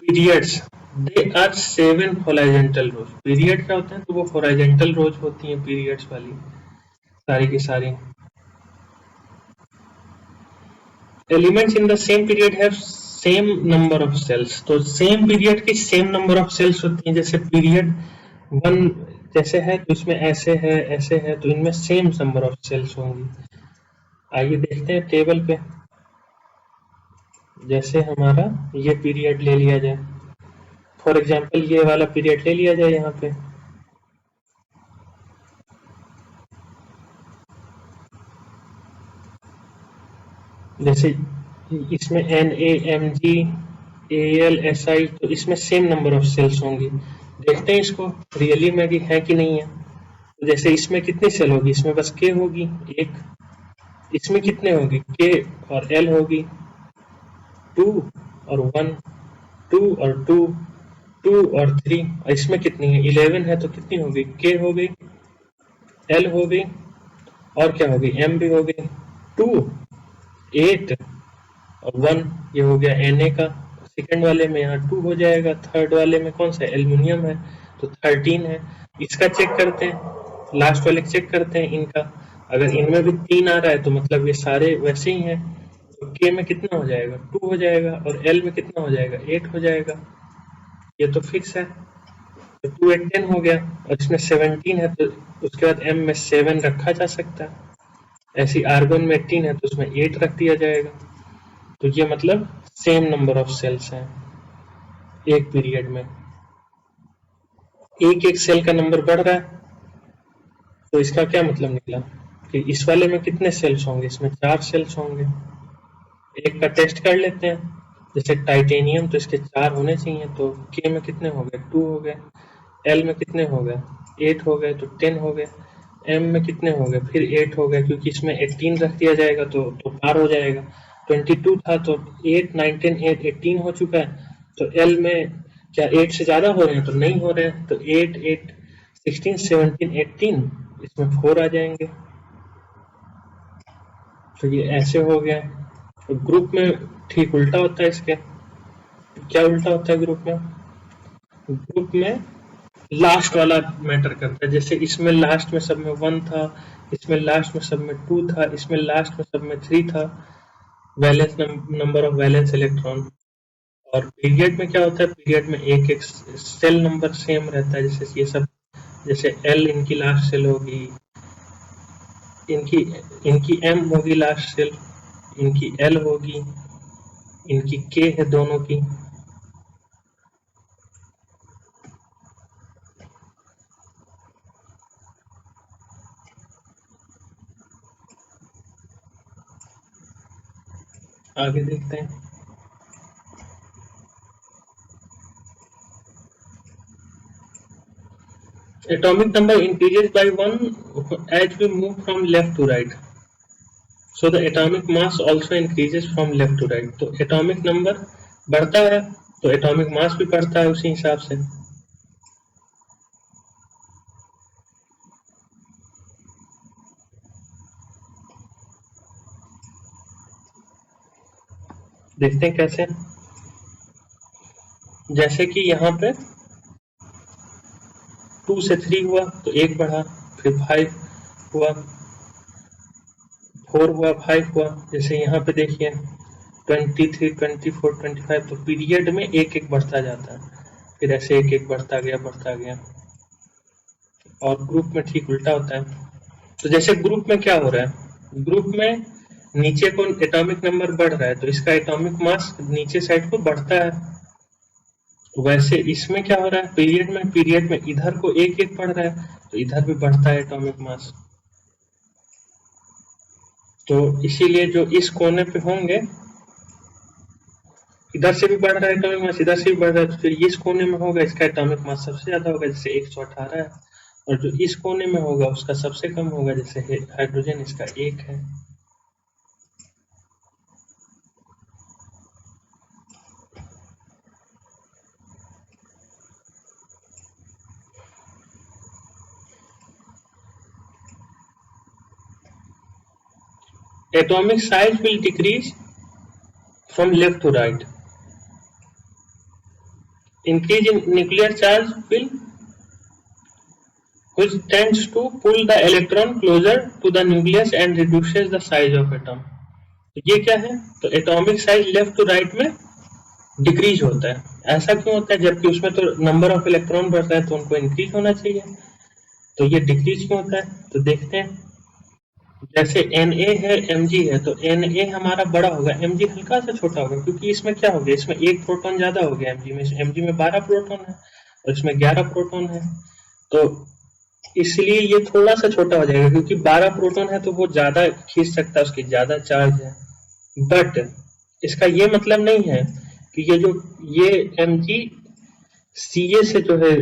periods, they are 7 horizontal rows. Period क्या होता है, तो वो हॉरिजॉन्टल रोज होती हैं पीरियड्स वाली सारी की सारी। Elements in the same period have same number of shells, तो सेम पीरियड की सेम नंबर ऑफ सेल्स होती हैं। जैसे पीरियड 1 जैसे है तो इसमें ऐसे है तो इनमें सेम नंबर ऑफ सेल्स होंगी। आइए देखते हैं टेबल पे, जैसे हमारा ये पीरियड ले लिया जाए, फॉर एग्जांपल ये वाला पीरियड ले लिया जाए यहाँ पे, जैसे इसमें NaMgAlSi, तो इसमें सेम नंबर ऑफ सेल्स होंगी। देखते हैं इसको रियली में भी है कि नहीं है। तो जैसे इसमें कितनी सेल होगी, इसमें बस K होगी एक, इसमें कितने होगी K और L होगी 2 और 1, 2 और 2, 2 और 3, इसमें कितनी है 11 है तो कितनी होगी k हो गई, l हो गई और क्या होगी m भी हो गई, 2, 8 और 1, ये हो गया Na का। सेकंड वाले में यहाँ 2 हो जाएगा, थर्ड वाले में कौन सा एल्युमिनियम है तो 13 है। इसका चेक करते हैं, लास्ट वाले चेक करते हैं इनका, अगर इनमें भी 3 आ रहा है तो मतलब ये सारे वैसे ही हैं, तो k में कितना हो जाएगा 2 हो जाएगा और l में कितना हो जाएगा 8 हो जाएगा, ये तो फिक्स है। तो 2 8 10 हो गया और इसमें 17 है तो उसके बाद m में 7 रखा जा सकता है, ऐसी आर्गन में 18 है तो उसमें 8 रख दिया जाएगा। तो ये मतलब सेम नंबर ऑफ सेल्स हैं एक पीरियड में, एक एक सेल का नंबर बढ़ रहा है। तो इसका क्या मतलब निकला कि इस वाले में कितने सेल्स होंगे, इसमें 4 सेल्स होंगे। एक का टेस्ट कर लेते हैं, जैसे टाइटेनियम तो इसके 4 होने चाहिए, तो के में कितने हो गए 2 हो गए, एल में कितने हो गए 8 हो गए तो 10 हो गए, एम में कितने हो गए फिर 8 हो गए, क्योंकि इसमें 18 रख दिया जाएगा तो पार हो जाएगा। 22 था तो 8 9 10 8 18 हो चुका है, तो एल में क्या 8 से ज्यादा हो रहे हैं तो नहीं हो रहे हैं, तो 8 8 16 17 18 इसमें 4 आ जाएंगे। तो ये ऐसे हो गया। तो ग्रुप में ठीक उल्टा होता है इसके। क्या उल्टा होता है ग्रुप में? ग्रुप में लास्ट वाला मैटर करता है, जैसे इसमें लास्ट में सब में 1 था, इसमें लास्ट में सब में 2 था, इसमें लास्ट में सब में 3 था, valence number of valence electron. और पीरियड में क्या होता है, पीरियड में एक एक सेल नंबर सेम रहता है, जैसे ये सब, जैसे एल इनकी लास्ट सेल होगी, इनकी एम होगी लास्ट सेल, इनकी एल होगी, इनकी के है दोनों की। आगे देखते हैं। Atomic number increases by 1 as we move from left to right. So the atomic mass also increases from left to right. तो atomic number बढ़ता है तो atomic mass भी बढ़ता है उसी हिसाब से। देखते हैं कैसे। जैसे कि यहाँ पे 2 से 3 हुआ तो 1 बढ़ा, फिर 5 हुआ, 4 हुआ, 5 हुआ। जैसे यहाँ पे देखिए 23 24 25, तो पीरियड में एक एक बढ़ता जाता है, फिर ऐसे एक एक बढ़ता गया। और ग्रुप में ठीक उल्टा होता है। तो जैसे ग्रुप में क्या हो रहा है, ग्रुप में नीचे को एटॉमिक नंबर बढ़ रहा है तो इसका एटॉमिक मास नीचे साइड को बढ़ता है। वैसे इसमें क्या हो रहा है, पीरियड में इधर को एक एक बढ़ रहा है तो इधर भी बढ़ता है एटॉमिक मास। तो इसीलिए जो इस कोने पे होंगे, इधर से भी बढ़ रहा है एटॉमिक मास, इधर से भी बढ़ रहा है, तो फिर इस कोने में होगा इसका एटॉमिक मास सबसे ज्यादा होगा, जैसे 118 है, और जो इस कोने में होगा उसका सबसे कम होगा, जैसे हाइड्रोजन इसका 1 है। Atomic size will decrease from left to right. Increase in nuclear charge which tends to pull the electron closer to the nucleus and reduces the size of atom. तो ये क्या है, तो atomic size left to right में डिक्रीज होता है। ऐसा क्यों होता है, जबकि उसमें तो नंबर ऑफ इलेक्ट्रॉन बढ़ता है तो उनको इंक्रीज होना चाहिए, तो ये डिक्रीज क्यों होता है। तो देखते हैं, जैसे Na है Mg है, तो Na हमारा बड़ा होगा, Mg हल्का सा छोटा होगा, क्योंकि इसमें क्या हो गया, इसमें एक प्रोटॉन ज्यादा हो गया Mg में 12 प्रोटॉन है और इसमें 11 प्रोटॉन है, तो इसलिए ये थोड़ा सा छोटा हो जाएगा, क्योंकि 12 प्रोटॉन है तो वो ज्यादा खींच सकता है, उसकी ज्यादा चार्ज है। बट इसका ये मतलब नहीं है कि ये Mg Ca से जो है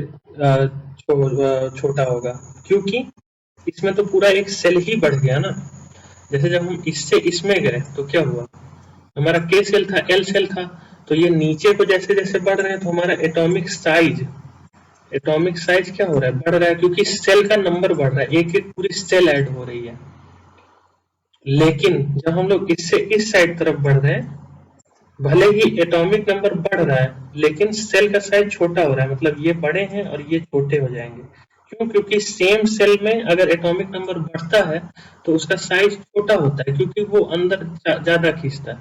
छोटा होगा, क्योंकि इसमें तो पूरा एक सेल ही बढ़ गया ना। जैसे जब हम इससे इसमें गए तो क्या हुआ, हमारा K सेल था, L सेल था, तो ये नीचे को जैसे जैसे बढ़ रहे हैं तो हमारा एटॉमिक साइज क्या हो रहा है, बढ़ रहा है, क्योंकि सेल का नंबर बढ़ रहा है, एक एक पूरी सेल ऐड हो रही है। लेकिन जब हम लोग इससे इस साइड तरफ बढ़ रहे हैं, भले ही एटॉमिक नंबर बढ़ रहा है लेकिन सेल का साइज छोटा हो रहा है, मतलब ये बड़े हैं और ये छोटे हो जाएंगे। क्यों? क्योंकि सेम सेल में अगर एटॉमिक नंबर बढ़ता है तो उसका साइज छोटा होता है, क्योंकि वो अंदर ज्यादा खींचता है।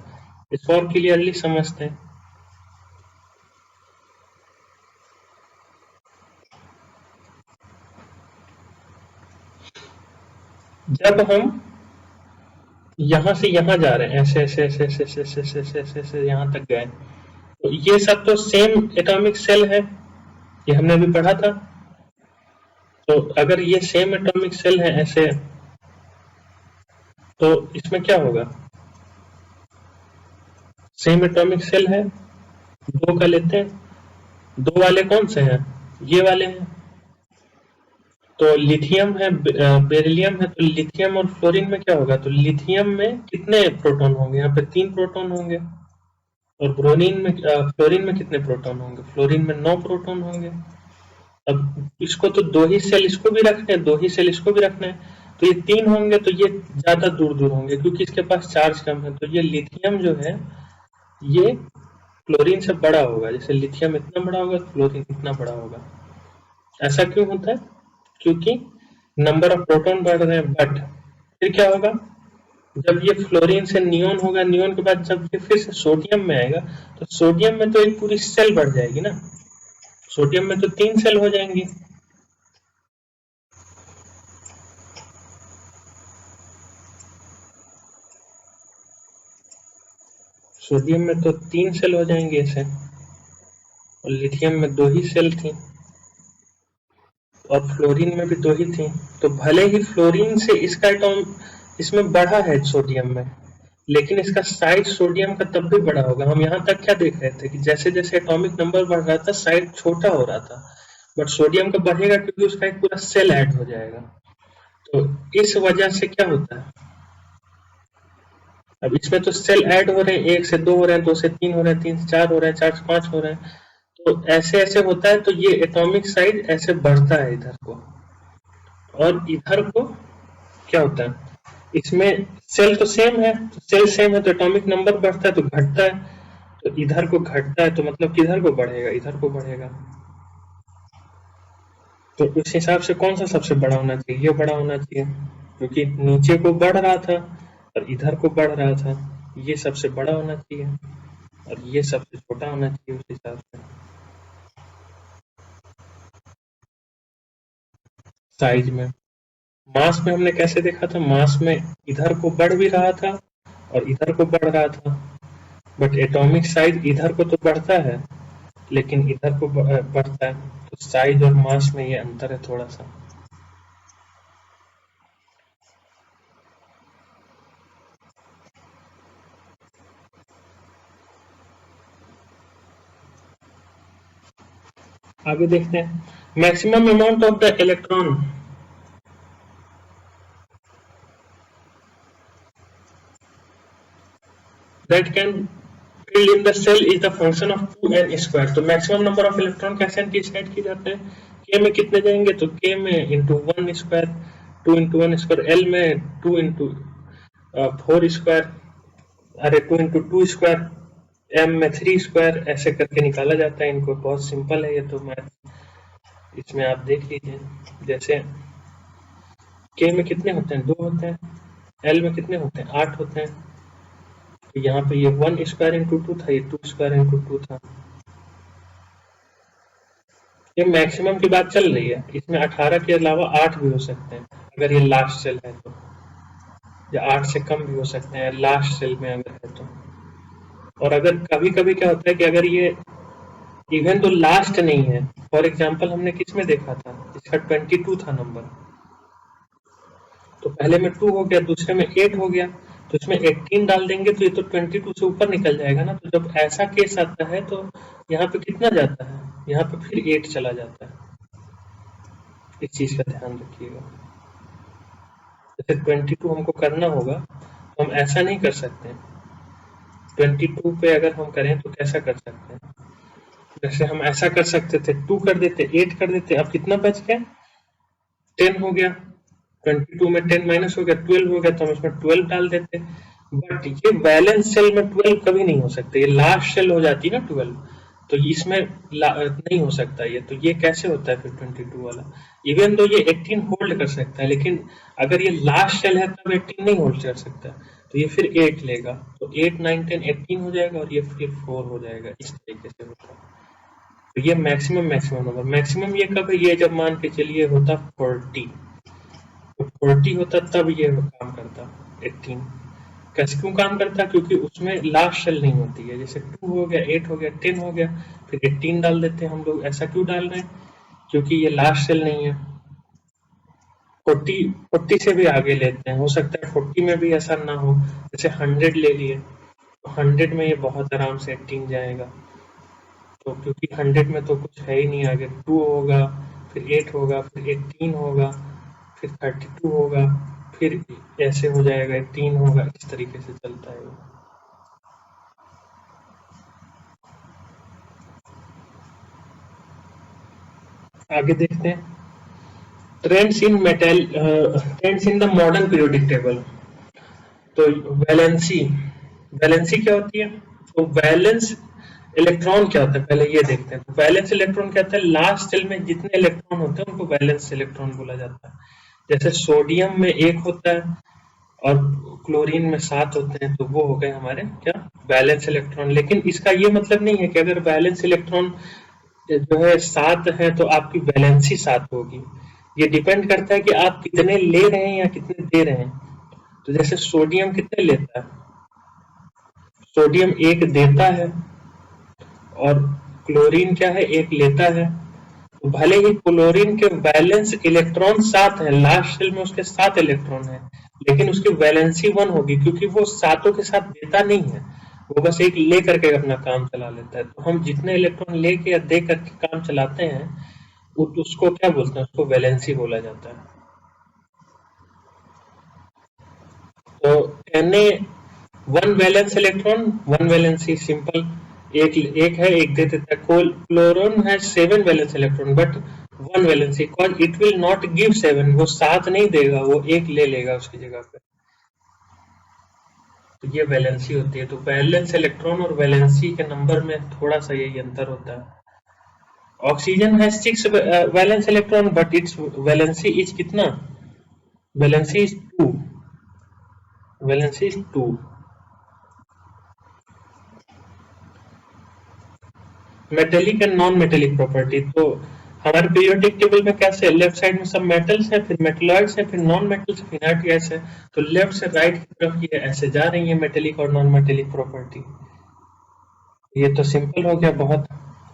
इसको और क्लियरली समझते हैं। जब हम यहां से यहां जा रहे हैं, ऐसे ऐसे ऐसे ऐसे ऐसे ऐसे ऐसे ऐसे ऐसे ऐसे यहां तक गए, तो ये सब तो सेम एटॉमिक सेल है, ये हमने अभी पढ़ा था। तो अगर ये सेम एटॉमिक सेल है ऐसे, तो इसमें क्या होगा, सेम एटॉमिक सेल है, दो का लेते हैं, दो वाले कौन से हैं, ये वाले हैं। तो लिथियम है, बेरिलियम है, तो लिथियम और फ्लोरीन में क्या होगा, तो लिथियम में कितने प्रोटॉन होंगे, यहाँ पे 3 प्रोटॉन होंगे, और ब्रोमीन में फ्लोरीन में कितने प्रोटॉन होंगे, फ्लोरीन में 9 प्रोटॉन होंगे। अब इसको तो दो ही सेल इसको भी रखने हैं, दो ही सेल इसको भी रखना है, तो ये 3 होंगे, तो ये ज्यादा दूर दूर होंगे क्योंकि इसके पास चार्ज कम है। तो ये लिथियम जो है ये क्लोरीन से बड़ा होगा, जैसे लिथियम इतना बड़ा होगा तो फ्लोरीन इतना बड़ा होगा। ऐसा क्यों होता है? क्योंकि नंबर ऑफ प्रोटॉन बढ़ रहे हैं। बट फिर क्या होगा, जब ये फ्लोरीन से नियोन होगा, नियोन के बाद जब ये फिर से सोडियम में आएगा, तो सोडियम में तो एक पूरी सेल बढ़ जाएगी ना, सोडियम में तो 3 सेल हो जाएंगी। सोडियम में तो 3 सेल हो जाएंगे ऐसे, और लिथियम में 2 ही सेल थी, और फ्लोरीन में भी 2 ही थी। तो भले ही फ्लोरीन से इसका एटॉम इसमें बढ़ा है सोडियम में, लेकिन इसका साइज सोडियम का तब भी बड़ा होगा। हम यहाँ तक क्या देख रहे थे कि जैसे जैसे एटॉमिक नंबर बढ़ रहा था साइज छोटा हो रहा था, बट सोडियम का बढ़ेगा क्योंकि उसका एक पूरा सेल ऐड हो जाएगा। तो इस वजह से क्या होता है, अब इसमें तो सेल ऐड हो रहे हैं, 1 से 2 हो रहे हैं, 2 से 3 हो रहे हैं, 3 से 4 हो रहे हैं, 4 से 5 हो रहे हैं, तो ऐसे ऐसे होता है। तो ये एटॉमिक साइज ऐसे बढ़ता है इधर को, और इधर को क्या होता है, इसमें सेल तो सेम है, तो सेल सेम है तो एटॉमिक नंबर बढ़ता है तो घटता है, तो इधर को घटता है तो मतलब किधर को बढ़ेगा, इधर को बढ़ेगा। तो उस हिसाब से कौन सा सबसे बड़ा होना चाहिए, ये बड़ा होना चाहिए, क्योंकि नीचे को बढ़ रहा था और इधर को बढ़ रहा था, ये सबसे बड़ा होना चाहिए और ये सबसे छोटा होना चाहिए उस हिसाब से साइज में। मास में हमने कैसे देखा था, मास में इधर को बढ़ भी रहा था और इधर को बढ़ रहा था, बट एटॉमिक साइज इधर को तो बढ़ता है लेकिन इधर को बढ़ता है, तो साइज और मास में ये अंतर है थोड़ा सा। आगे देखते हैं, maximum amount of the electron that can fill in the cell is the function of 2n square। तो मैक्सिमम नंबर ऑफ इलेक्ट्रॉन कैसे डिसाइड किए जाते हैं, k में कितने जाएंगे, तो k में into 1 square, 2 into 1 square, l में 2 इंटू 4 स्क्वायर, अरे 2 इंटू 2 स्क्वायर, m में 3 स्क्वायर, ऐसे करके निकाला जाता है इनको। बहुत सिंपल है ये तो, मैथ इसमें आप देख लीजिए। जैसे k में कितने होते हैं, 2 होते हैं, l में कितने होते हैं, 8 होते हैं, तो यहाँ पे ये 1 स्क्वायर इंटू 2 था, ये 2 स्क्वायर इंटू 2 था। ये मैक्सिमम की बात चल रही है, इसमें 18 के अलावा 8 भी हो सकते हैं अगर ये लास्ट सेल है तो, या 8 से कम भी हो सकते हैं लास्ट सेल में अगर है तो। और अगर कभी कभी क्या होता है कि अगर ये इवन तो लास्ट नहीं है, फॉर एग्जाम्पल हमने किस में देखा था, इसका 22 था नंबर, तो पहले में 2 हो गया, दूसरे में 8 हो गया, तो इसमें 18 डाल देंगे तो ये तो 22 से ऊपर निकल जाएगा ना। तो जब ऐसा केस आता है तो यहाँ पे कितना जाता है, यहाँ पे फिर 8 चला जाता है। इस चीज का ध्यान रखिएगा। जैसे 22 हमको करना होगा तो हम ऐसा नहीं कर सकते 22 पे अगर हम करें तो कैसा कर सकते हैं? जैसे हम ऐसा कर सकते थे, 2 कर देते, 8 कर देते, अब कितना बच गया? 10 हो गया। 22 में 10 माइनस हो गया, 12 हो गया, तो हम इसमें 12 डाल देते। बट ये बैलेंस सेल में 12 कभी नहीं हो सकता, ये लास्ट सेल हो जाती है ना 12, तो इसमें नहीं हो सकता ये। तो ये कैसे होता है फिर 22 वाला? इवन तो ये 18 होल्ड कर सकता है, लेकिन अगर ये लास्ट सेल है तब 18 नहीं होल्ड कर सकता, तो ये फिर 8 लेगा, तो 8 9 10 18 हो जाएगा, और ये फिर 4 हो जाएगा। इस तरीके से होता है। तो ये मैक्सिमम नंबर। मैक्सिमम ये कब है? ये जब मान के चलिए होता 40, तो 40 होता तब ये काम करता 18। कैसे क्यों काम करता है? क्योंकि उसमें लास्ट सेल नहीं होती है। जैसे 2 हो गया, 8 हो गया, 10 हो गया, फिर 18 डाल देते हैं हम लोग। ऐसा क्यों डाल रहे हैं? क्योंकि ये लास्ट सेल नहीं है। 40 से भी आगे लेते हैं, हो सकता है 40 में भी ऐसा ना हो। जैसे 100 ले लिए, तो 100 में ये बहुत आराम से 18 जाएगा। तो क्योंकि 100 में तो कुछ है ही नहीं आगे, 2 होगा, फिर 8 होगा, फिर 18 होगा, फिर 32 होगा, फिर ऐसे हो जाएगा, 18 होगा। इस तरीके से चलता है। आगे देखते हैं trends in the modern periodic table. तो वैलेंसी क्या होती है? तो वैलेंस इलेक्ट्रॉन क्या होता है, पहले ये देखते हैं। तो वैलेंस इलेक्ट्रॉन क्या होता है? लास्ट सेल में जितने इलेक्ट्रॉन होते हैं उनको वैलेंस इलेक्ट्रॉन बोला जाता है। जैसे सोडियम में 1 होता है और क्लोरीन में 7 होते हैं, तो वो हो गए हमारे क्या? Valence electron. लेकिन इसका ये मतलब नहीं है कि अगर वैलेंस इलेक्ट्रॉन जो है 7 है तो आपकी वैलेंसी 7 होगी। ये डिपेंड करता है कि आप कितने ले रहे हैं या कितने दे रहे हैं। तो जैसे सोडियम कितने लेता है? सोडियम 1 देता है, और क्लोरीन क्या है? 1 लेता है। तो भले ही क्लोरीन के वैलेंस इलेक्ट्रॉन 7 है, लास्ट सेल में उसके 7 इलेक्ट्रॉन है, लेकिन उसकी वैलेंसी 1 होगी, क्योंकि वो सातों के साथ देता नहीं है, वो बस 1 ले करके अपना काम चला लेता है। तो हम जितने इलेक्ट्रॉन लेके या दे करके काम चलाते हैं, उसको क्या बोलते हैं? उसको वैलेंसी बोला जाता है। तो one valence electron, one valency simple, एक है, एक दे देता है। क्लोरीन है 7 valence electron, but one valency, because it will not give 7, वो 7 नहीं देगा, वो 1 ले लेगा उसकी जगह पे। तो ये वैलेंसी होती है। तो वैलेंस इलेक्ट्रॉन और वैलेंसी के नंबर में थोड़ा सा यही अंतर होता है। ऑक्सीजन है 6 valence electron, but its valency is कितना? Valency is 2। Valency is 2। Metallic and non metallic property. तो हमारे पीरियोडिक टेबल में कैसे है? लेफ्ट साइड में सब मेटल्स हैं, फिर मेटलॉइड्स हैं, फिर नॉन मेटल्स, फिर इनर्ट गैस है। तो लेफ्ट से राइट की तरफ ये ऐसे जा रही है मेटेलिक और नॉन मेटेलिक प्रॉपर्टी। ये तो सिंपल हो गया बहुत।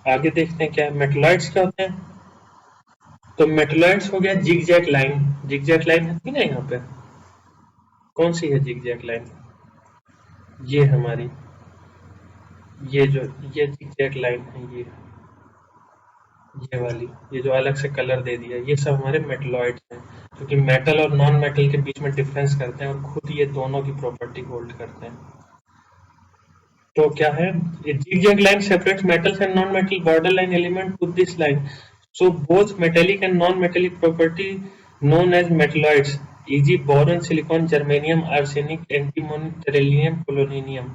आगे देखते हैं क्या है। मेटलॉइड्स क्या होते हैं? तो मेटलॉइड्स हो गया zig zag line. Zig zag line है ना यहाँ पे? कौन सी है जिग जैग लाइन? ये हमारी, ये जो ये जिग जैग लाइन है, ये वाली, ये जो अलग से कलर दे दिया, ये सब हमारे मेटलॉइड्स हैं, क्योंकि मेटल और नॉन मेटल के बीच में डिफरेंस करते हैं और खुद ये दोनों की प्रॉपर्टी होल्ड करते हैं। तो क्या है? zigzag line separates metals and non-metal borderline element with this line. So both metallic and non-metallic property known as metalloids, e.g. boron, silicon, germanium, arsenic, antimony, beryllium, polonium.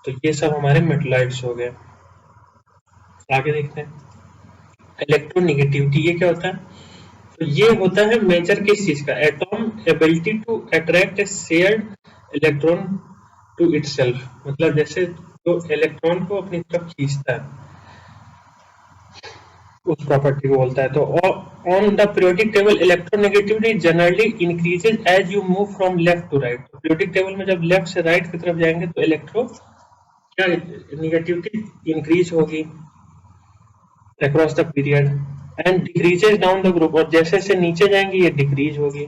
तो ये सब हमारे मेटलॉइड्स हो गए। आगे देखते हैं इलेक्ट्रोनेगेटिविटी। ये क्या होता है? तो ये होता है मेजर किस चीज का? Atom ability to attract a shared electron to itself. मतलब जैसे जो इलेक्ट्रॉन को अपनी तरफ खींचता है, उस प्रॉपर्टी को बोलता है। तो on the periodic table electronegativity generally increases as you move from left to right. Periodic table में जब लेफ्ट से राइट की तरफ जाएंगे तो इलेक्ट्रो क्या नेगेटिविटी इंक्रीज होगी across the period, and decreases down the group, और जैसे जैसे नीचे जाएंगे ये डिक्रीज होगी।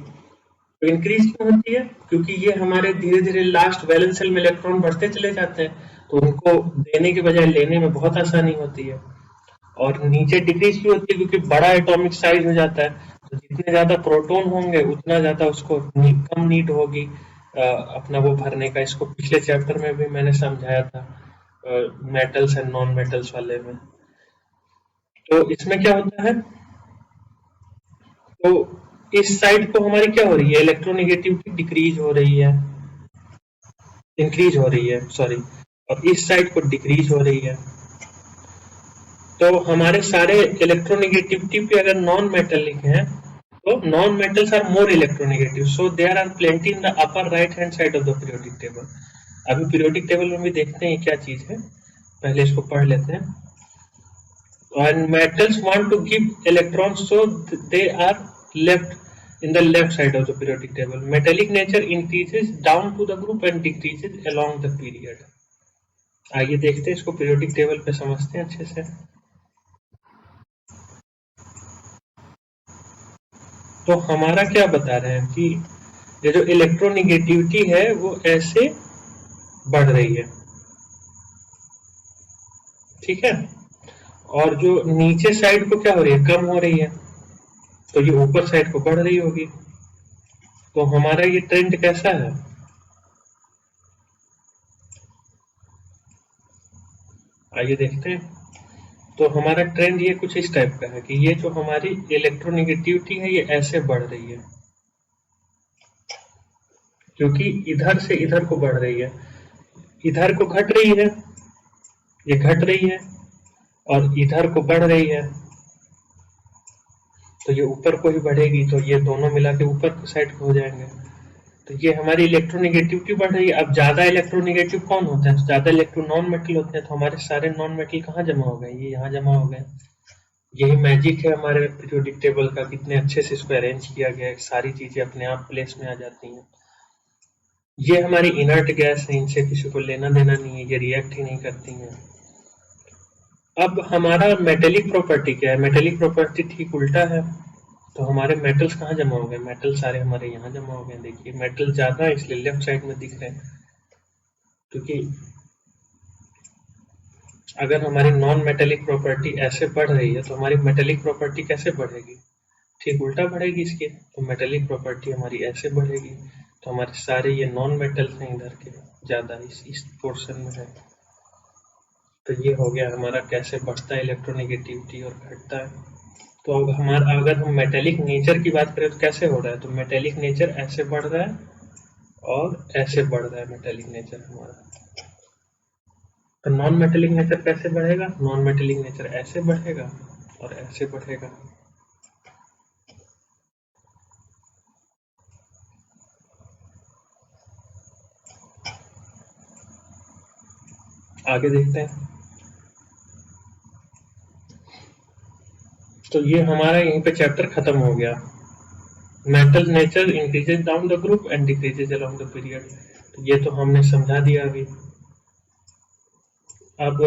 तो इंक्रीज क्यों होती है? क्योंकि ये हमारे धीरे धीरे लास्ट वैलेंस सेल में इलेक्ट्रॉन बढ़ते चले जाते हैं, तो उनको देने के बजाय लेने में बहुत आसानी होती है। और नीचे डिक्रीज क्यों होती है? क्योंकि बड़ा एटॉमिक साइज हो जाता है, तो जितने ज्यादा प्रोटॉन होंगे उतना ज्यादा उसको कम नीड होगी अपना वो भरने का। इसको पिछले चैप्टर में भी मैंने समझाया था मेटल्स एंड नॉन मेटल्स वाले में। तो इसमें क्या होता है, तो इस साइड को हमारी क्या हो रही है, इलेक्ट्रोनेगेटिविटी डिक्रीज हो रही है, इंक्रीज हो रही है सॉरी, और इस साइड को डिक्रीज हो रही है। तो हमारे सारे इलेक्ट्रोनेगेटिविटी पे अगर नॉन मेटेलिक हैं तो non metals are more electronegative, so there are plenty in the upper right hand side of the periodic table. अभी पीरियोडिक टेबल में भी देखते हैं क्या चीज है, पहले इसको पढ़ लेते हैं। And metals want to give electrons, so they are left in the left side of the periodic table. Metallic nature increases down to the group and decreases along the period. आइए देखते हैं इसको, पीरियोडिक टेबल पे समझते हैं अच्छे से। तो हमारा क्या बता रहे हैं कि ये जो इलेक्ट्रोनेगेटिविटी है वो ऐसे बढ़ रही है, ठीक है, और जो नीचे साइड को क्या हो रही है, कम हो रही है, तो ये ऊपर साइड को बढ़ रही होगी। तो हमारा ये ट्रेंड कैसा है, आइए देखते हैं। तो हमारा ट्रेंड ये कुछ इस टाइप का है कि ये जो हमारी इलेक्ट्रोनेगेटिविटी है ये ऐसे बढ़ रही है, क्योंकि इधर से इधर को बढ़ रही है, इधर को घट रही है, ये घट रही है, और इधर को बढ़ रही है, तो ये ऊपर को ही बढ़ेगी, तो ये दोनों मिला के ऊपर साइड को हो जाएंगे। तो ये हमारी इलेक्ट्रोनेगेटिविटी बढ़ रही है। अब ज्यादा इलेक्ट्रोनेगेटिव कौन होता है, ज्यादा इलेक्ट्रो नॉन मेटल होते हैं, तो हमारे सारे नॉन मेटल कहाँ जमा हो गए, ये यहाँ जमा हो गए। यही मैजिक है हमारे पीरियोडिक टेबल का, कितने अच्छे से इसको अरेंज किया गया है, सारी चीजें अपने आप प्लेस में आ जाती हैं। ये हमारी इनर्ट गैस है, इनसे किसी को लेना देना नहीं है, ये रिएक्ट ही नहीं करती हैं। अब हमारा मेटेलिक प्रॉपर्टी क्या है, मेटेलिक प्रॉपर्टी ठीक उल्टा है। तो हमारे मेटल्स कहाँ जमा हो गए, मेटल सारे हमारे यहाँ जमा हो गए। देखिए मेटल ज्यादा है इसलिए लेफ्ट साइड में दिख रहे हैं, क्योंकि अगर हमारी नॉन मेटेलिक प्रॉपर्टी ऐसे बढ़ रही है तो हमारी मेटेलिक प्रॉपर्टी कैसे बढ़ेगी, ठीक उल्टा बढ़ेगी इसके। तो मेटेलिक प्रॉपर्टी हमारी ऐसे बढ़ेगी, तो हमारे सारे ये नॉन मेटल्स हैं इधर के ज्यादा इस पोर्शन में है। तो ये हो गया हमारा कैसे बढ़ता है इलेक्ट्रोनेगेटिविटी और घटता है। तो अब हमारा अगर हम मेटेलिक नेचर की बात करें तो कैसे हो रहा है, तो मेटेलिक नेचर ऐसे बढ़ रहा है और ऐसे बढ़ रहा है मेटेलिक नेचर हमारा। तो नॉन मेटेलिक नेचर कैसे बढ़ेगा, नॉन मेटेलिक नेचर ऐसे बढ़ेगा और ऐसे बढ़ेगा। आगे देखते हैं। तो ये हमारा यहीं पे चैप्टर खत्म हो गया। Metal nature increases down the group and decreases along the period. तो ये तो हमने समझा दिया अभी। अब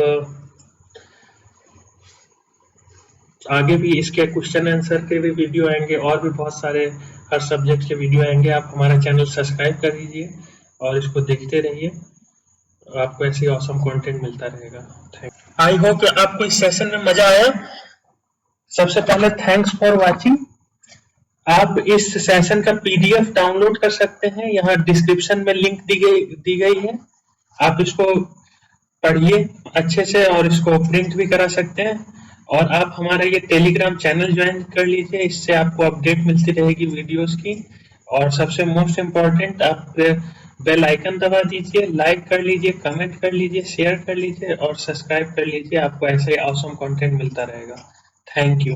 आगे भी इसके क्वेश्चन आंसर के भी वीडियो आएंगे, और भी बहुत सारे हर सब्जेक्ट के वीडियो आएंगे। आप हमारा चैनल सब्सक्राइब कर दीजिए और इसको देखते रहिए, आपको ऐसे ऑसम कंटेंट मिलता रहेगा। Thank you. आई होप कि आपको इस सेशन में मजा आया। सबसे पहले थैंक्स फॉर वाचिंग। आप इस सेशन का पीडीएफ डाउनलोड कर सकते हैं, यहाँ डिस्क्रिप्शन में लिंक दी गई है। आप इसको पढ़िए अच्छे से और इसको प्रिंट भी करा सकते हैं। और आप हमारा ये टेलीग्राम चैनल ज्वाइन कर लीजिए, इससे आपको अपडेट मिलती रहेगी वीडियोस की। और सबसे मोस्ट इम्पोर्टेंट, आप बेल आइकन दबा दीजिए, लाइक कर लीजिए, कमेंट कर लीजिए, शेयर कर लीजिए और सब्सक्राइब कर लीजिए। आपको ऐसे ऑसम कंटेंट मिलता रहेगा। Thank you.